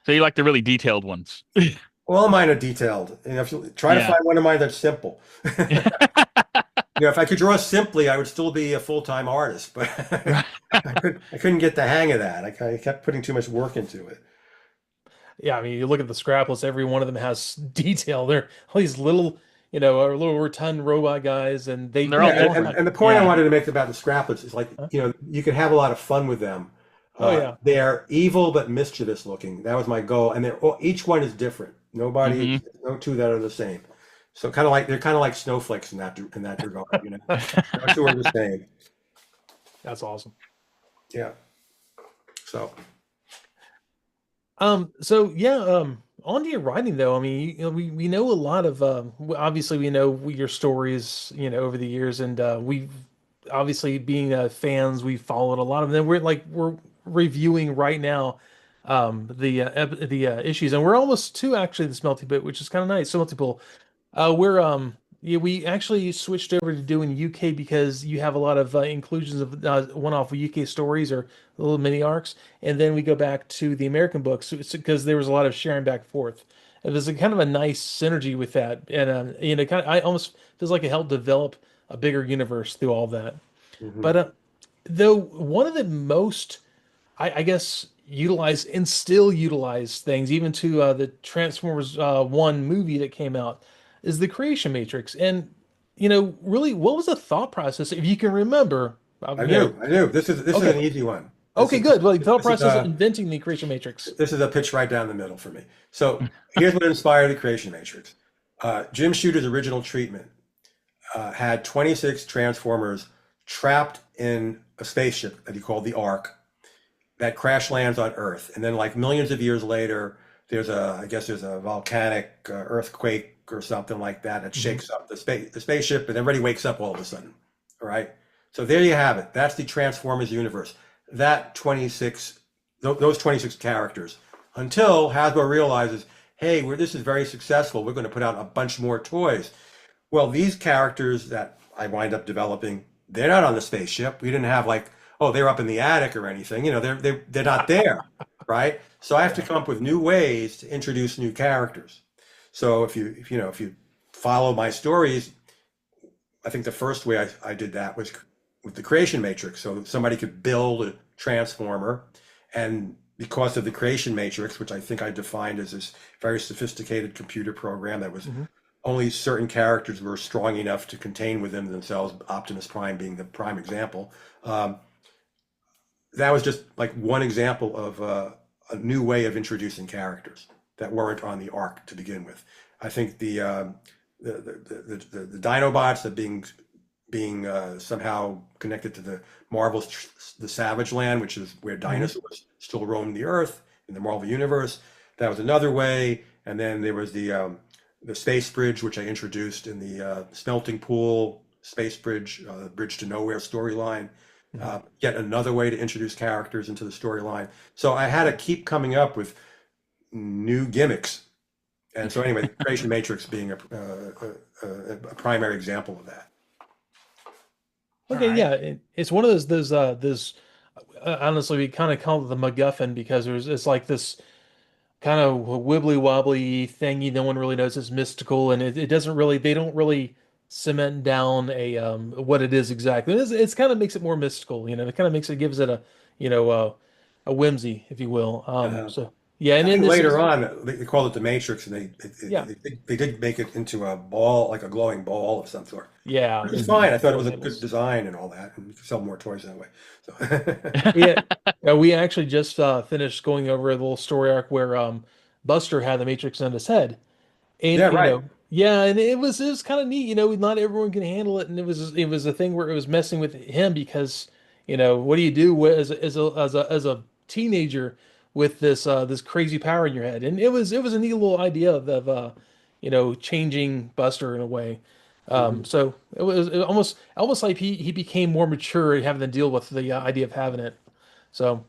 So you like the really detailed ones? All mine are detailed. If you try to find one of mine that's simple. If I could draw simply, I would still be a full-time artist, but I couldn't get the hang of that. I kept putting too much work into it. Yeah, I mean, you look at the scraplets, every one of them has detail. They're all these little, little rotund robot guys, and they're all different. And the point I wanted to make about the scraplets is you can have a lot of fun with them. They're evil but mischievous looking. That was my goal, and each one is different. Nobody, no two that are the same. So they're kind of like snowflakes in that regard. No two are the same. That's awesome. Yeah. So. So yeah. On to your writing, though. I mean, we know a lot of. Obviously, we know your stories. Over the years, and we've obviously being fans, we followed a lot of them. We're reviewing right now the issues, and we're almost to actually this multi bit, which is kind of nice. So multiple. We're yeah, we actually switched over to doing UK because you have a lot of inclusions of one-off UK stories or little mini arcs, and then we go back to the American books because there was a lot of sharing back and forth. And there's a kind of a nice synergy with that, and kind of I almost feels like it helped develop a bigger universe through all of that. Hmm. But though one of the most I guess utilize and still utilize things even to the Transformers one movie that came out is the creation matrix. And really, what was the thought process if you can remember? I knew, I knew. This is Okay, an easy one. This okay, is good. Well, the thought this is process of inventing the creation matrix. this is a pitch right down the middle for me. So here's what inspired the Creation Matrix. Jim Shooter's original treatment had 26 Transformers trapped in a spaceship that he called the Ark that crash lands on Earth, and then like millions of years later, I guess there's a volcanic earthquake or something like that that Mhm. shakes up the spaceship, and everybody wakes up all of a sudden. All right, so there you have it. That's the Transformers universe. That 26, those 26 characters, until Hasbro realizes, hey, this is very successful. We're going to put out a bunch more toys. Well, these characters that I wind up developing, they're not on the spaceship. We didn't have like, oh, they're up in the attic or anything. They're not there, right? So I have to Yeah. come up with new ways to introduce new characters. So if you follow my stories, I think the first way I did that was with the creation matrix. So somebody could build a transformer, and because of the creation matrix, which I think I defined as this very sophisticated computer program that was Mhm. only certain characters were strong enough to contain within themselves, Optimus Prime being the prime example. Um, that was just like one example of a new way of introducing characters that weren't on the arc to begin with. I think the Dinobots that being somehow connected to the Marvel's the Savage Land, which is where Mhm. dinosaurs still roam the Earth in the Marvel universe. That was another way, and then there was the space bridge, which I introduced in the smelting pool space bridge, bridge to nowhere storyline. Mhm. Yet another way to introduce characters into the storyline. So I had to keep coming up with new gimmicks. And so anyway, the Creation Matrix being a primary example of that. All Okay, right. yeah, it's one of those honestly we kind of call it the MacGuffin because it's like this kind of wibbly wobbly thingy no one really knows is mystical, and it doesn't really they don't really cement down a what it is exactly. It's kind of makes it more mystical, it kind of makes it gives it a whimsy, if you will. Uh, So yeah, and I then think this later is on they called it the Matrix, and yeah, they did make it into a ball, like a glowing ball of some sort. yeah, It was Mhm. fine. I thought it more was a good labels. design and all that, and you could sell more toys that way. So Yeah, we actually just finished going over a little story arc where Buster had the Matrix in his head. And yeah, right. yeah, and it was kind of neat. Not everyone can handle it, and it was a thing where it was messing with him because what do you do as a teenager with this crazy power in your head? And it was a neat little idea of changing Buster in a way. Mhm. So it almost like he became more mature having to deal with the idea of having it. So.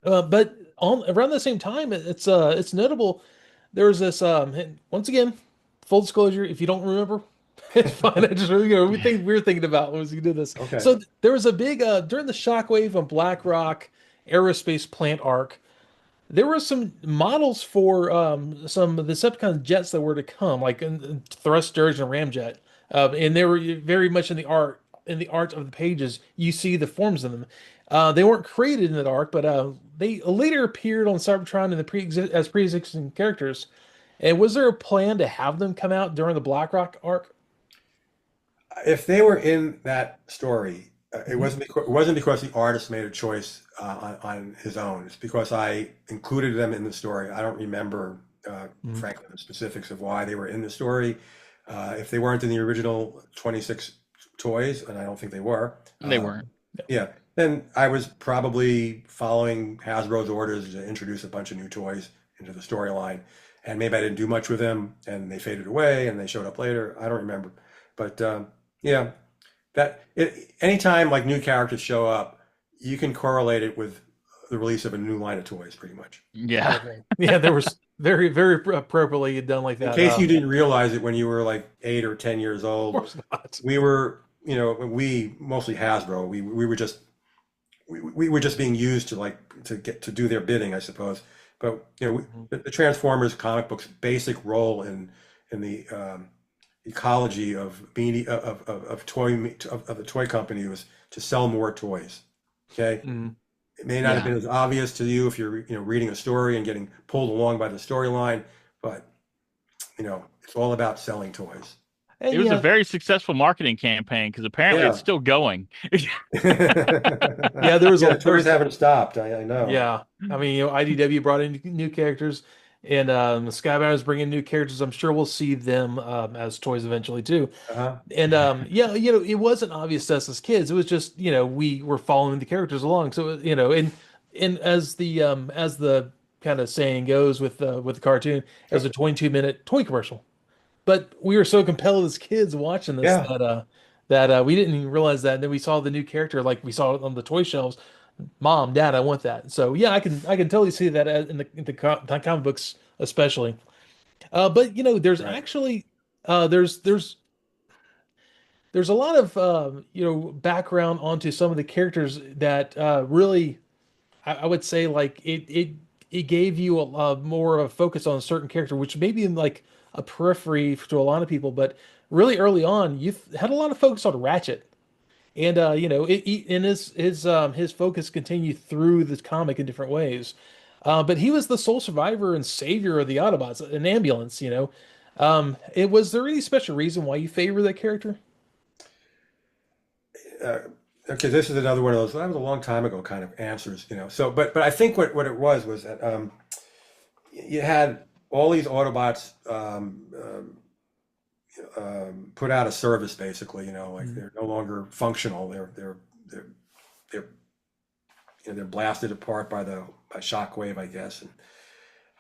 But around the same time, it's notable. There was this and once again, full disclosure. If you don't remember, it's fine. I just everything we were thinking about was we did this. Okay. So there was a big during the shockwave on BlackRock aerospace plant arc. There were some models for some of the Decepticon jets that were to come, like thrusters and ramjet, and they were very much in the art of the pages. You see the forms of them. They weren't created in that arc, but they later appeared on Cybertron in the as pre-existing characters. And was there a plan to have them come out during the BlackRock arc? If they were in that story, Hmm. it wasn't because the artist made a choice on his own. It's because I included them in the story. I don't remember, Hmm. frankly, the specifics of why they were in the story. If they weren't in the original 26 toys, and I don't think they were, They weren't. yeah, then I was probably following Hasbro's orders to introduce a bunch of new toys into the storyline. And maybe I didn't do much with them, and they faded away, and they showed up later. I don't remember. But yeah, anytime like new characters show up, you can correlate it with the release of a new line of toys, pretty much. Yeah. Definitely. Yeah, there was very appropriately done like In that. case you didn't realize it when you were like 8 or 10 years Of old, course not. we were, we mostly Hasbro. We were just being used to to do their bidding, I suppose. But Mhm. the Transformers comic book's basic role in the ecology of media of the toy company was to sell more toys. Okay, Mhm. it may not have Yeah. been as obvious to you if you're reading a story and getting pulled along by the storyline, but it's all about selling toys. It And was a yeah, very successful marketing campaign because apparently it's Yeah. still going. yeah, there was Yeah, a the toys there's haven't stopped. I know. yeah. I mean, IDW brought in new characters, and the Skybounders bring in new characters. I'm sure we'll see them as toys eventually too. Uh-huh. And yeah, it wasn't obvious to us as kids. It was just, we were following the characters along. So, and as the kind of saying goes with the cartoon, it was a 22-minute toy commercial. But we were so compelled as kids watching this Yeah. that we didn't even realize that. And then we saw the new character, like we saw it on the toy shelves. Mom, Dad, I want that. So yeah, I can totally see that the comic books especially. But there's Right. actually there's a lot of background onto some of the characters that really I would say like it gave you a more of a focus on a certain character, which may be in like a periphery to a lot of people, but really early on you had a lot of focus on Ratchet, and and his focus continued through the comic in different ways. But he was the sole survivor and savior of the Autobots, an ambulance. It was there any special reason why you favor that character? uh, okay, this is another one of those. That was a long time ago, kind of answers. So, but I think what it was that you had all these Autobots put out of service, basically. Like Mhm. they're no longer functional. They're they're blasted apart by shockwave, I guess.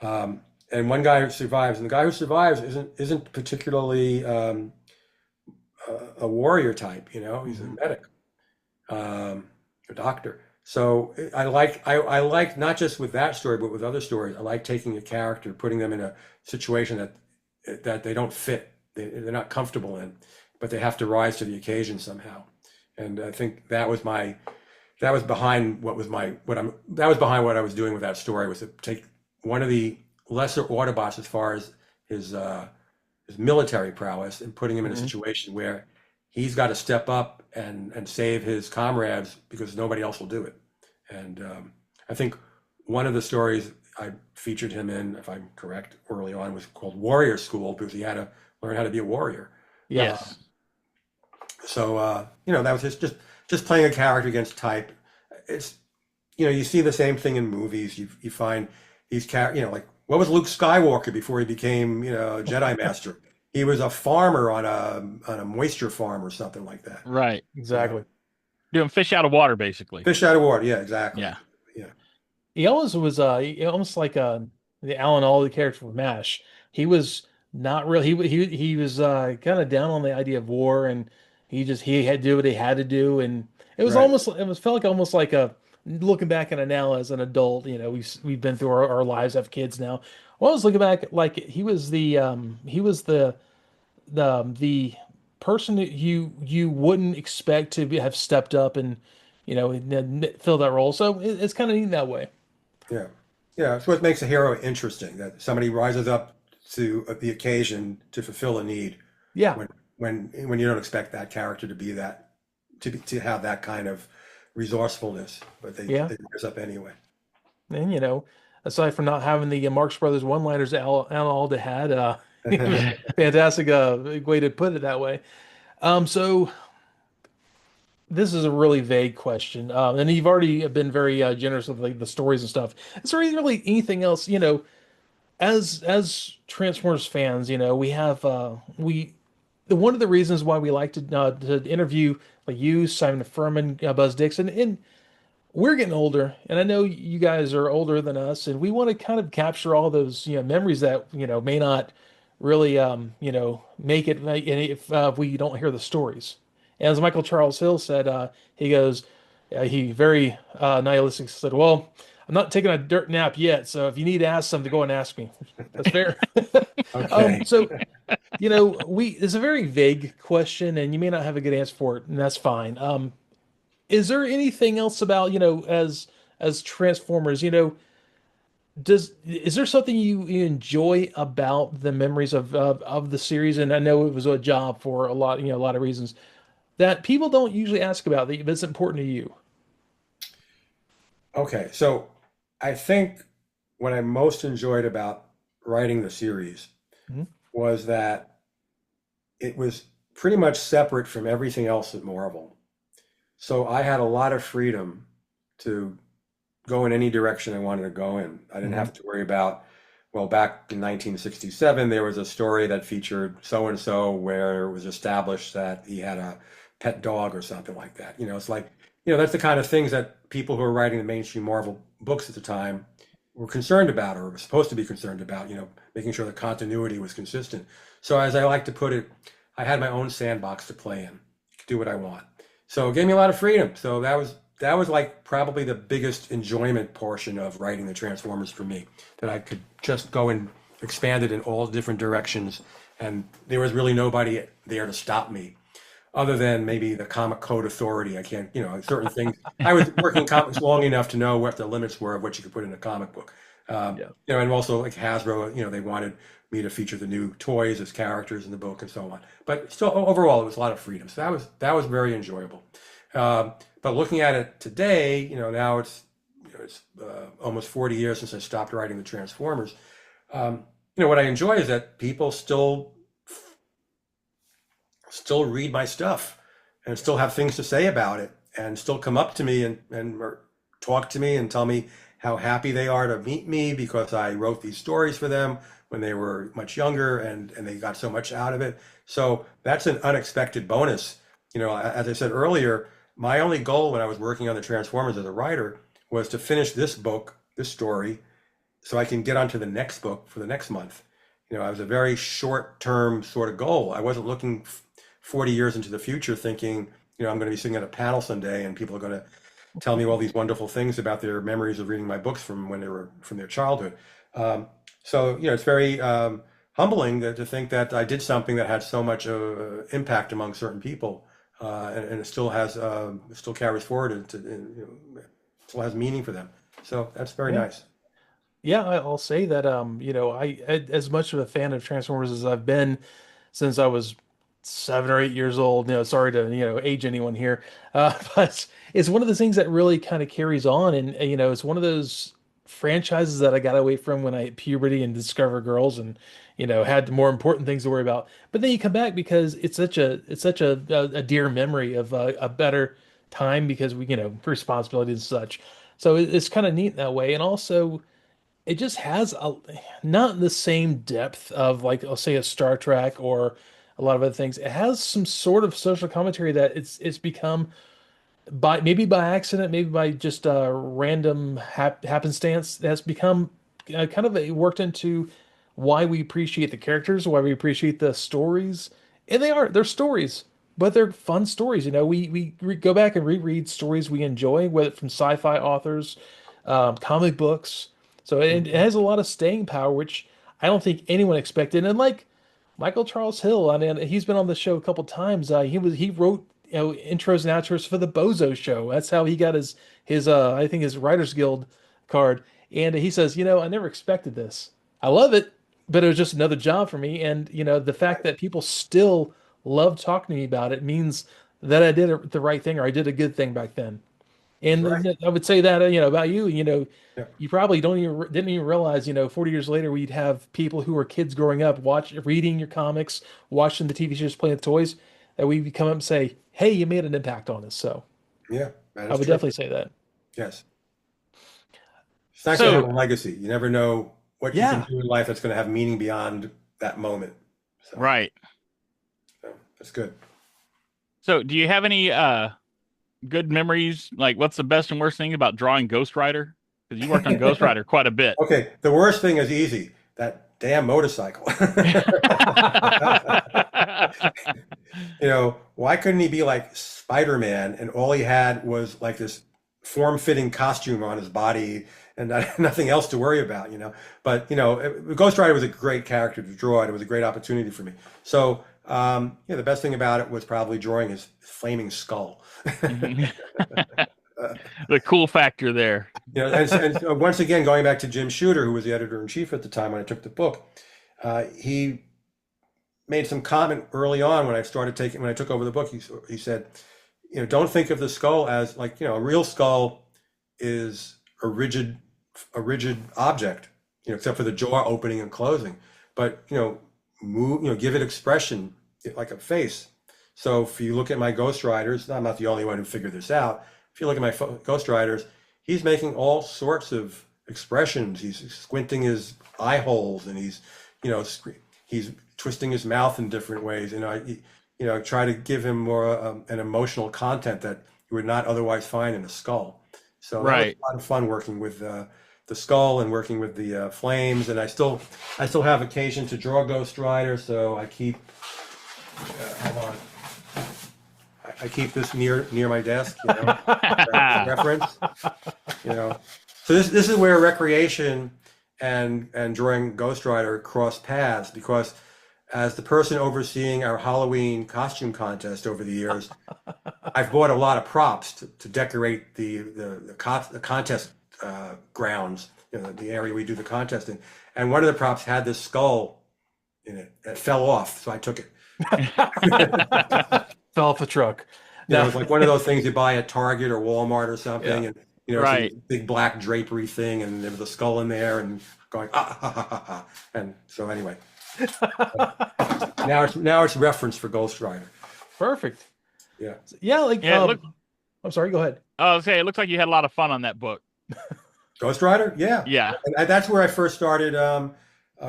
And one guy who survives, and the guy who survives isn't particularly a warrior type. He's a Mhm. medic. A doctor. So I like not just with that story, but with other stories. I like taking a character, putting them in a situation that they don't fit, they're not comfortable in, but they have to rise to the occasion somehow. And I think that was behind what I was doing with that story was to take one of the lesser Autobots as far as his uh, his military prowess and putting him in a Mhm. situation where he's got to step up and save his comrades because nobody else will do it. And I think one of the stories I featured him in, if I'm correct, early on was called Warrior School because he had to learn how to be a warrior. Yeah. Yes. So that was just playing a character against type. It's you see the same thing in movies. You find these like what was Luke Skywalker before he became a Jedi Master? He was a farmer on a moisture farm or something like that. Right. You know, Exactly. Doing fish out of water, basically. fish out of water. Yeah, exactly. Yeah. Yeah, He always was almost like the Alan Alda character from MASH. He was not really he was kind of down on the idea of war, and he had to do what he had to do, and right. it was felt like almost like a looking back at it now as an adult, we've been through our lives, have kids now. Well, I was looking back like he was the person that you wouldn't expect to have stepped up and fill that role. So it's kind of neat that way. Yeah, yeah. It's what makes a hero interesting. That somebody rises up to the occasion to fulfill a need Yeah. when when you don't expect that character to be that to have that kind of resourcefulness, but Yeah. they rise up anyway. And aside from not having the Marx Brothers one-liners that Alan Alda had, fantastic way to put it that way. So this is a really vague question, and you've already been very generous with like the stories and stuff. Is there really anything else, as Transformers fans, we have one of the reasons why we like to interview like you, Simon Furman, Buzz Dixon, and we're getting older, and I know you guys are older than us, and we want to kind of capture all those memories that may not really make it if we don't hear the stories. As Michael Charles Hill said, he goes, he very nihilistic said, "Well, I'm not taking a dirt nap yet. So if you need to ask something, go and ask me. That's fair. Okay. So it's a very vague question, and you may not have a good answer for it, and that's fine. Is there anything else about, as Transformers, is there something you enjoy about the memories of the series? And I know it was a job for a lot, a lot of reasons that people don't usually ask about that's important to you. Okay. So I think what I most enjoyed about writing the series Mhm. was that it was pretty much separate from everything else at Marvel. So I had a lot of freedom to go in any direction I wanted to go in. I didn't Mhm. have to worry about, well, back in 1967, there was a story that featured so and so where it was established that he had a pet dog or something like that. It's like, that's the kind of things that people who were writing the mainstream Marvel books at the time were concerned about or were supposed to be concerned about, making sure the continuity was consistent. So, as I like to put it, I had my own sandbox to play in, do what I want. So it gave me a lot of freedom. So that was like probably the biggest enjoyment portion of writing the Transformers for me, that I could just go and expand it in all different directions, and there was really nobody there to stop me, other than maybe the Comic Code Authority. I can't, certain things. I was working in comics long enough to know what the limits were of what you could put in a comic book. Yeah. And also like Hasbro, they wanted me to feature the new toys as characters in the book and so on. But still, overall, it was a lot of freedom. So that was very enjoyable. But looking at it today, now it's almost 40 years since I stopped writing the Transformers. What I enjoy is that people still read my stuff and still have things to say about it and still come up to me and or talk to me and tell me how happy they are to meet me because I wrote these stories for them when they were much younger and they got so much out of it. So that's an unexpected bonus. As I said earlier, my only goal when I was working on the Transformers as a writer was to finish this book, this story, so I can get onto the next book for the next month. I was a very short term sort of goal. I wasn't looking 40 years into the future thinking, I'm going to be sitting at a panel someday and people are going to tell me all these wonderful things about their memories of reading my books from when they were from their childhood. So, it's very humbling to think that I did something that had so much impact among certain people, and it still carries forward still has meaning for them. So that's very Yeah. nice. Yeah, I'll say that as much of a fan of Transformers as I've been since I was 7 or 8 years old. Sorry to age anyone here, but it's one of those things that really kind of carries on, and it's one of those franchises that I got away from when I hit puberty and discovered girls, and had more important things to worry about. But then you come back because it's such a dear memory of a better time because we responsibility and such. So it's kind of neat in that way, and also it just has not the same depth of, like, I'll say, a Star Trek or a lot of other things. It has some sort of social commentary that it's become, by accident, maybe by just random happenstance, that's become kind of worked into why we appreciate the characters, why we appreciate the stories. And they're stories, but they're fun stories. We go back and reread stories we enjoy, whether from sci-fi authors, comic books. So it Mhm. has a lot of staying power, which I don't think anyone expected. And like Michael Charles Hill, I mean, he's been on the show a couple times. He wrote intros and outros for the Bozo Show. That's how he got his I think his Writers Guild card. And he says, I never expected this. I love it, but it was just another job for me. And the fact that people still love talking to me about it means that I did the right thing, or I did a good thing back then. That's And right. I would say that, about you, Yeah. you probably didn't even realize, 40 years later, we'd have people who were kids growing up reading your comics, watching the TV shows, playing with toys, that we come up and say, "Hey, you made an impact on us." So Yeah, that I is would true. definitely say that. Yes. It's nice to have a So, legacy. You never know what you can Yeah. do in life that's going to have meaning beyond that moment. So, right. so that's good. So, do you have any good memories? Like, what's the best and worst thing about drawing Ghost Rider? Because you worked on Ghost Rider quite a bit. Okay, the worst thing is easy. That damn motorcycle. Why couldn't he be like Spider-Man and all he had was like this form-fitting costume on his body and nothing else to worry about, But Ghost Rider was a great character to draw, and it was a great opportunity for me. So the best thing about it was probably drawing his flaming skull. The cool factor there. And once again, going back to Jim Shooter, who was the editor-in-chief at the time when I took the book, he made some comment early on when I took over the book. He said, don't think of the skull as like, a real skull is a rigid object, except for the jaw opening and closing. But move, give it expression like a face. So if you look at my Ghost Riders, I'm not the only one who figured this out. If you look at my Ghost Riders, he's making all sorts of expressions. He's squinting his eye holes, and he's twisting his mouth in different ways. I try to give him more an emotional content that you would not otherwise find in a skull. So that was a lot of fun working with the skull and working with the flames. And I still have occasion to draw Ghost Rider, so I keep hold on. I keep this near my desk, reference. So this is where recreation and drawing Ghost Rider cross paths, because as the person overseeing our Halloween costume contest over the years, I've bought a lot of props to decorate the contest grounds, the area we do the contest in. And one of the props had this skull in it that fell off, so I took it. Fell off the truck. It was like one of those things you buy at Target or Walmart or something, and it's a big black drapery thing, and there was a skull in there, and going ha ha ha ha. And so anyway, now it's reference for Ghost Rider. Perfect. Yeah. I'm sorry. Go ahead. It looks like you had a lot of fun on that book. Ghost Rider, yeah. And that's where I first started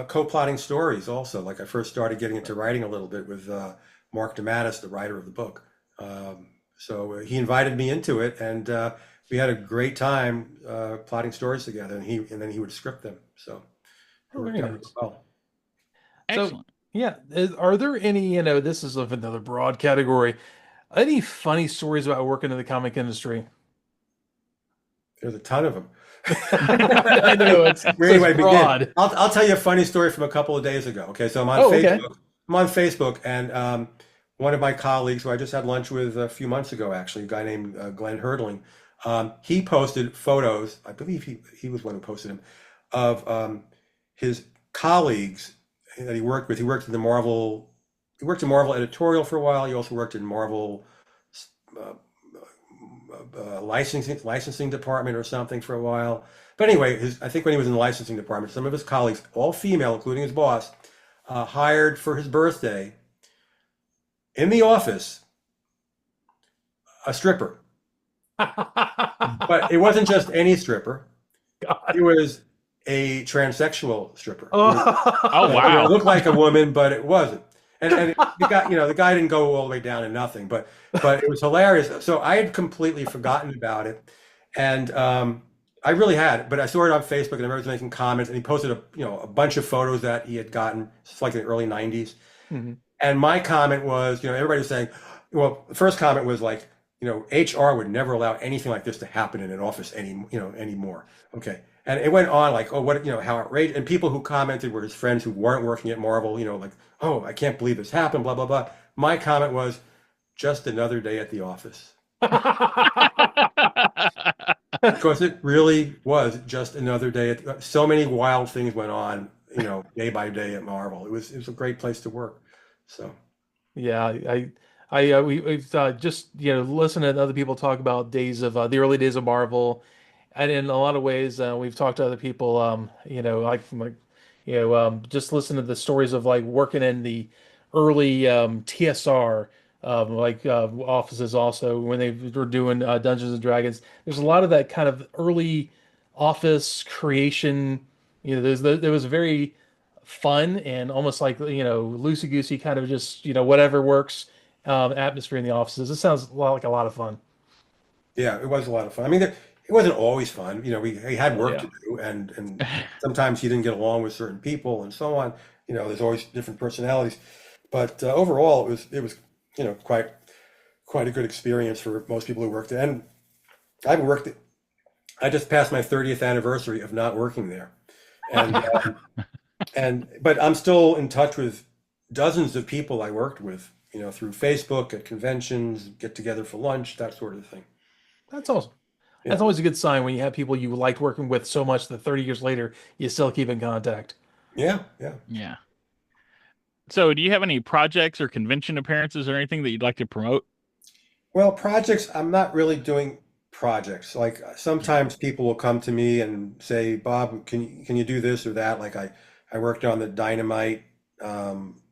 co-plotting stories. Also, like I first started getting into writing a little bit with Mark DeMattis, the writer of the book. So he invited me into it, and we had a great time plotting stories together, and then he would script them. So it worked out really well. Excellent. So, are there any, this is of another broad category, any funny stories about working in the comic industry? There's a ton of them. I know it's broad. I'll tell you a funny story from a couple of days ago. Okay, so I'm on Facebook. Okay. I'm on Facebook, and one of my colleagues, who I just had lunch with a few months ago, actually, a guy named Glenn Herdling, he posted photos. I believe he was one who posted them, of his colleagues that he worked with. He worked in the Marvel. He worked in Marvel editorial for a while. He also worked in Marvel licensing department or something for a while. But anyway, I think when he was in the licensing department, some of his colleagues, all female, including his boss, hired for his birthday in the office a stripper. But it wasn't just any stripper. God. It was a transsexual stripper. Oh wow! It looked like a woman, but it wasn't. And the guy didn't go all the way down to nothing, but it was hilarious. So I had completely forgotten about it, and I really had. But I saw it on Facebook, and everybody was making comments, and he posted a bunch of photos that he had gotten. It's like in the early '90s. Mm-hmm. And my comment was, everybody was saying, well, the first comment was like, HR would never allow anything like this to happen in an office anymore. Okay. And it went on like, oh, what, how outrageous. And people who commented were his friends who weren't working at Marvel, like, oh, I can't believe this happened, blah, blah, blah. My comment was, just another day at the office. Because it really was just another day. So many wild things went on, day by day at Marvel. It was a great place to work. So, yeah, we've just listened to other people talk about days of the early days of Marvel, and in a lot of ways we've talked to other people, just listen to the stories of like working in the early TSR offices also when they were doing Dungeons and Dragons. There's a lot of that kind of early office creation. There was very fun and almost like loosey goosey kind of just whatever works atmosphere in the offices. It sounds like a lot of fun. Yeah, it was a lot of fun. I mean, it wasn't always fun. We had work to do, and sometimes you didn't get along with certain people and so on. There's always different personalities, but overall it was quite a good experience for most people who worked there. And I've worked I just passed my 30th anniversary of not working there, and but I'm still in touch with dozens of people I worked with, through Facebook at conventions, get together for lunch, that sort of thing. That's awesome. Yeah, That's always a good sign when you have people you liked working with so much that 30 years later you still keep in contact. yeah, yeah. Yeah. So, do you have any projects or convention appearances or anything that you'd like to promote? Well, projects, I'm not really doing projects. Like sometimes people will come to me and say, Bob, can you do this or that? Like I worked on the Dynamite um,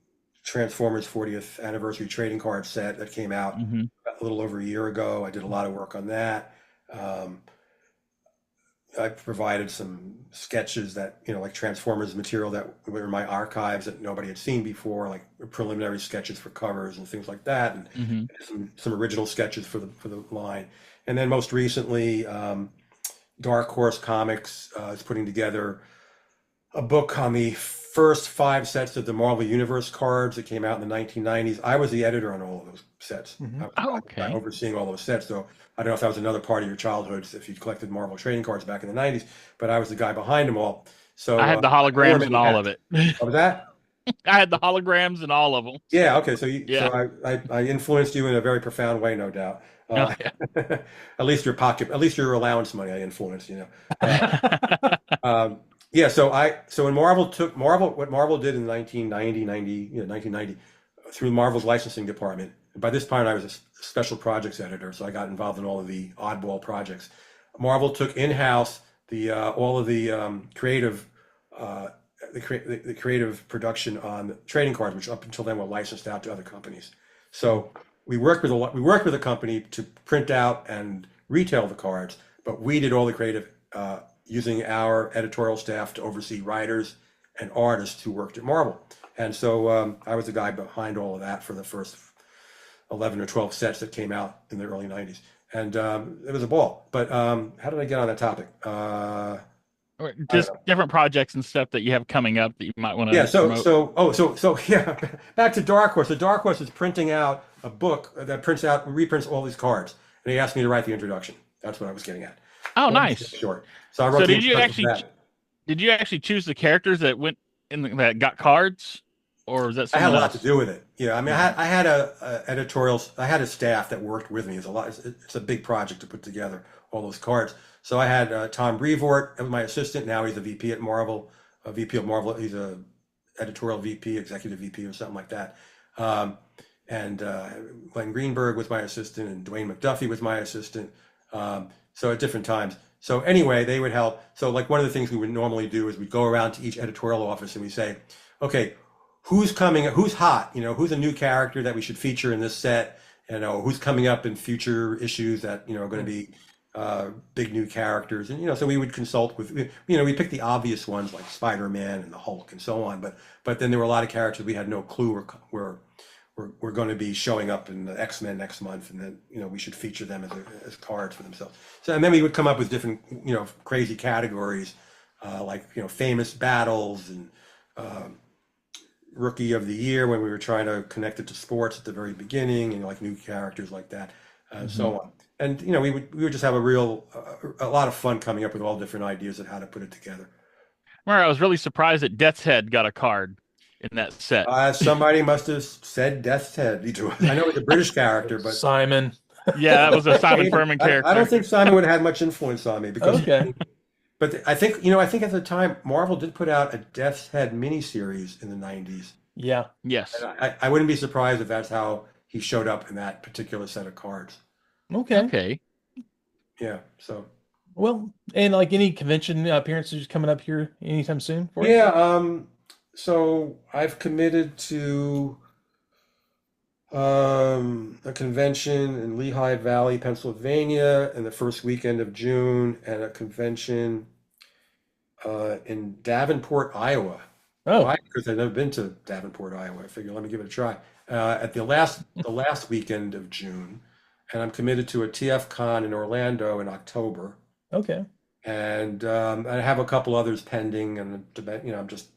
Transformers 40th anniversary trading card set that came out Hmm. a little over a year ago. I did a lot of work on that. Um, I provided some sketches that, like Transformers material that were in my archives that nobody had seen before, like preliminary sketches for covers and things like that, and Hmm. some original sketches for the line. And then most recently, Dark Horse Comics is putting together a book on the first 5 sets of the Marvel Universe cards that came out in the 1990s. I was the editor on all of those sets. Hmm. I was Oh, the guy okay. overseeing all those sets. So I don't know if that was another part of your childhood, if you collected Marvel trading cards back in the 90s, but I was the guy behind them all. I So had the I wore holograms and many all of hats. it. What was that? I had the holograms and all of them. Yeah, So, okay. yeah. I influenced you in a very profound way, no doubt. Oh, Uh, yeah. at least your allowance money I influenced. Um, yeah, so when what Marvel did in 1990 through Marvel's licensing department. By this point, I was a special projects editor, so I got involved in all of the oddball projects. Marvel took in-house the all of the creative uh, the creative production on trading cards, which up until then were licensed out to other companies. So we worked with a company to print out and retail the cards, but we did all the creative using our editorial staff to oversee writers and artists who worked at Marvel. And so I was the guy behind all of that for the first 11 or 12 sets that came out in the early 90s. And it was a ball. But how did I get on that topic? Or I don't just know. different projects and stuff that you have coming up that you might want Yeah, to promote. yeah, back to Dark Horse. The Dark Horse is printing out a book that reprints all these cards. And he asked me to write the introduction. That's what I was getting at. Oh, Long story nice. short. So I wrote So, the introduction for that. did you actually choose the characters that went that got cards, or was that I had a someone lot to else? do with it. Yeah, I mean, Okay. I had a staff that worked with me. It's a big project to put together all those cards. So I had Tom Brevoort as my assistant. Now he's a VP at Marvel, a VP of Marvel. He's a editorial VP, executive VP, or something like that. Um, and Glenn Greenberg was my assistant, and Dwayne McDuffie was my assistant. So at different times. So anyway, they would help. So like one of the things we would normally do is we'd go around to each editorial office and we say, okay, who's coming, who's hot, who's a new character that we should feature in this set, who's coming up in future issues that, are going to be big new characters. And, so we would consult with, we picked the obvious ones like Spider-Man and the Hulk and so on. But then there were a lot of characters we had no clue were going to be showing up in the X-Men next month. And then, we should feature them as cards for themselves. So, and then we would come up with different, crazy categories, like, famous battles and, rookie of the year when we were trying to connect it to sports at the very beginning and like new characters like that and Hmm. so on. And we would just have a lot of fun coming up with all different ideas of how to put it together. Remember, I was really surprised that Death's Head got a card in that set. Somebody must have said Death's Head. I know he's a British character, but Simon. Yeah, that was a Simon Furman I don't character. think Simon would have had much influence on me because Okay. but I think at the time Marvel did put out a Death's Head miniseries in the 90s. Yeah. Yes. And I wouldn't be surprised if that's how he showed up in that particular set of cards. Okay. Okay. Yeah. So Well, and like any convention appearances coming up here anytime soon for you? yeah. So I've committed to a convention in Lehigh Valley, Pennsylvania, in the first weekend of June, and a convention in Davenport, Iowa. Oh, Why? Because I've never been to Davenport, Iowa. I figure let me give it a try. At the last weekend of June, and I'm committed to a TF Con in Orlando in October, okay. and I have a couple others pending, and I'm just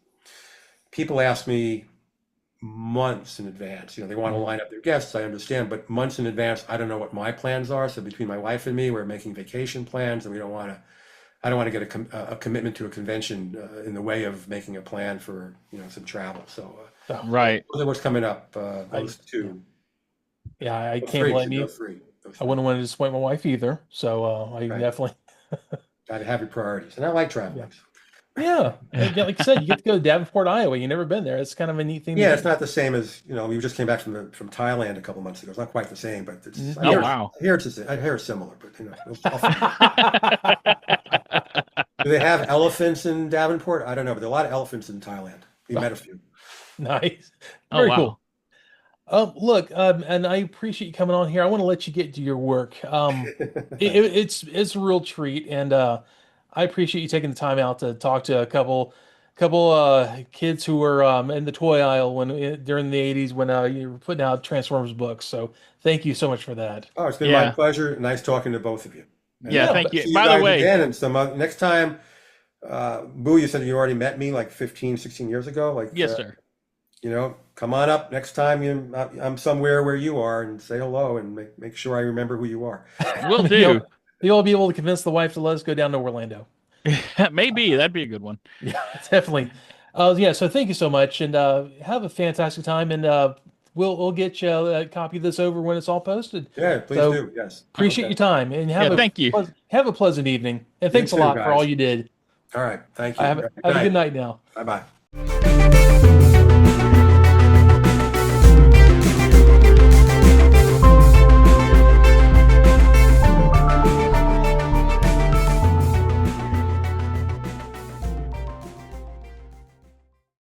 people ask me months in advance. They want to Mhm. line up their guests. I understand, but months in advance, I don't know what my plans are. So between my wife and me, we're making vacation plans, and we don't want to I don't want to get a commitment to a convention in the way of making a plan for some travel. So Oh, Right. what's coming up? Those two, yeah, I those can't three, blame those you. three, those I three. wouldn't want to disappoint my wife either. So I Right. definitely. Got to have your priorities, and I like Yeah. traveling. Yeah. Yeah, like you said, you get to go to Davenport, Iowa. You've never been there. It's kind of a neat thing to Yeah, it's do. not the same as we just came back from Thailand a couple months ago. It's not quite the same, but it's Oh, wow. I hear it's similar, but do they have elephants in Davenport? I don't know, but there are a lot of elephants in Thailand. We met a few. Nice. Oh, Very wow. cool. Look, and I appreciate you coming on here. I want to let you get to your work. It's a real treat, and I appreciate you taking the time out to talk to a couple kids who were in the toy aisle during the '80s when you were putting out Transformers books. So thank you so much for that. Oh, it's been my Yeah. pleasure. Nice talking to both of you. And Yeah, Yeah, thank you. see you By the guys way, again. And next time, Boo, you said you already met me like 15, 16 years ago. Like, yes, sir. come on up next time I'm somewhere where you are and say hello and make sure I remember who you are. Will You'll, do. you'll be able to convince the wife to let us go down to Orlando. Maybe that'd be a good one. Yeah, definitely. Yeah, so thank you so much, and have a fantastic time, and we'll get you a copy of this over when it's all posted. Yeah, please So do. Yes. appreciate Okay. your time, and Yeah, thank you. have a pleasant evening, and You thanks a too, lot for all guys. you did. All right. Thank you. Have a good night now. Bye-bye.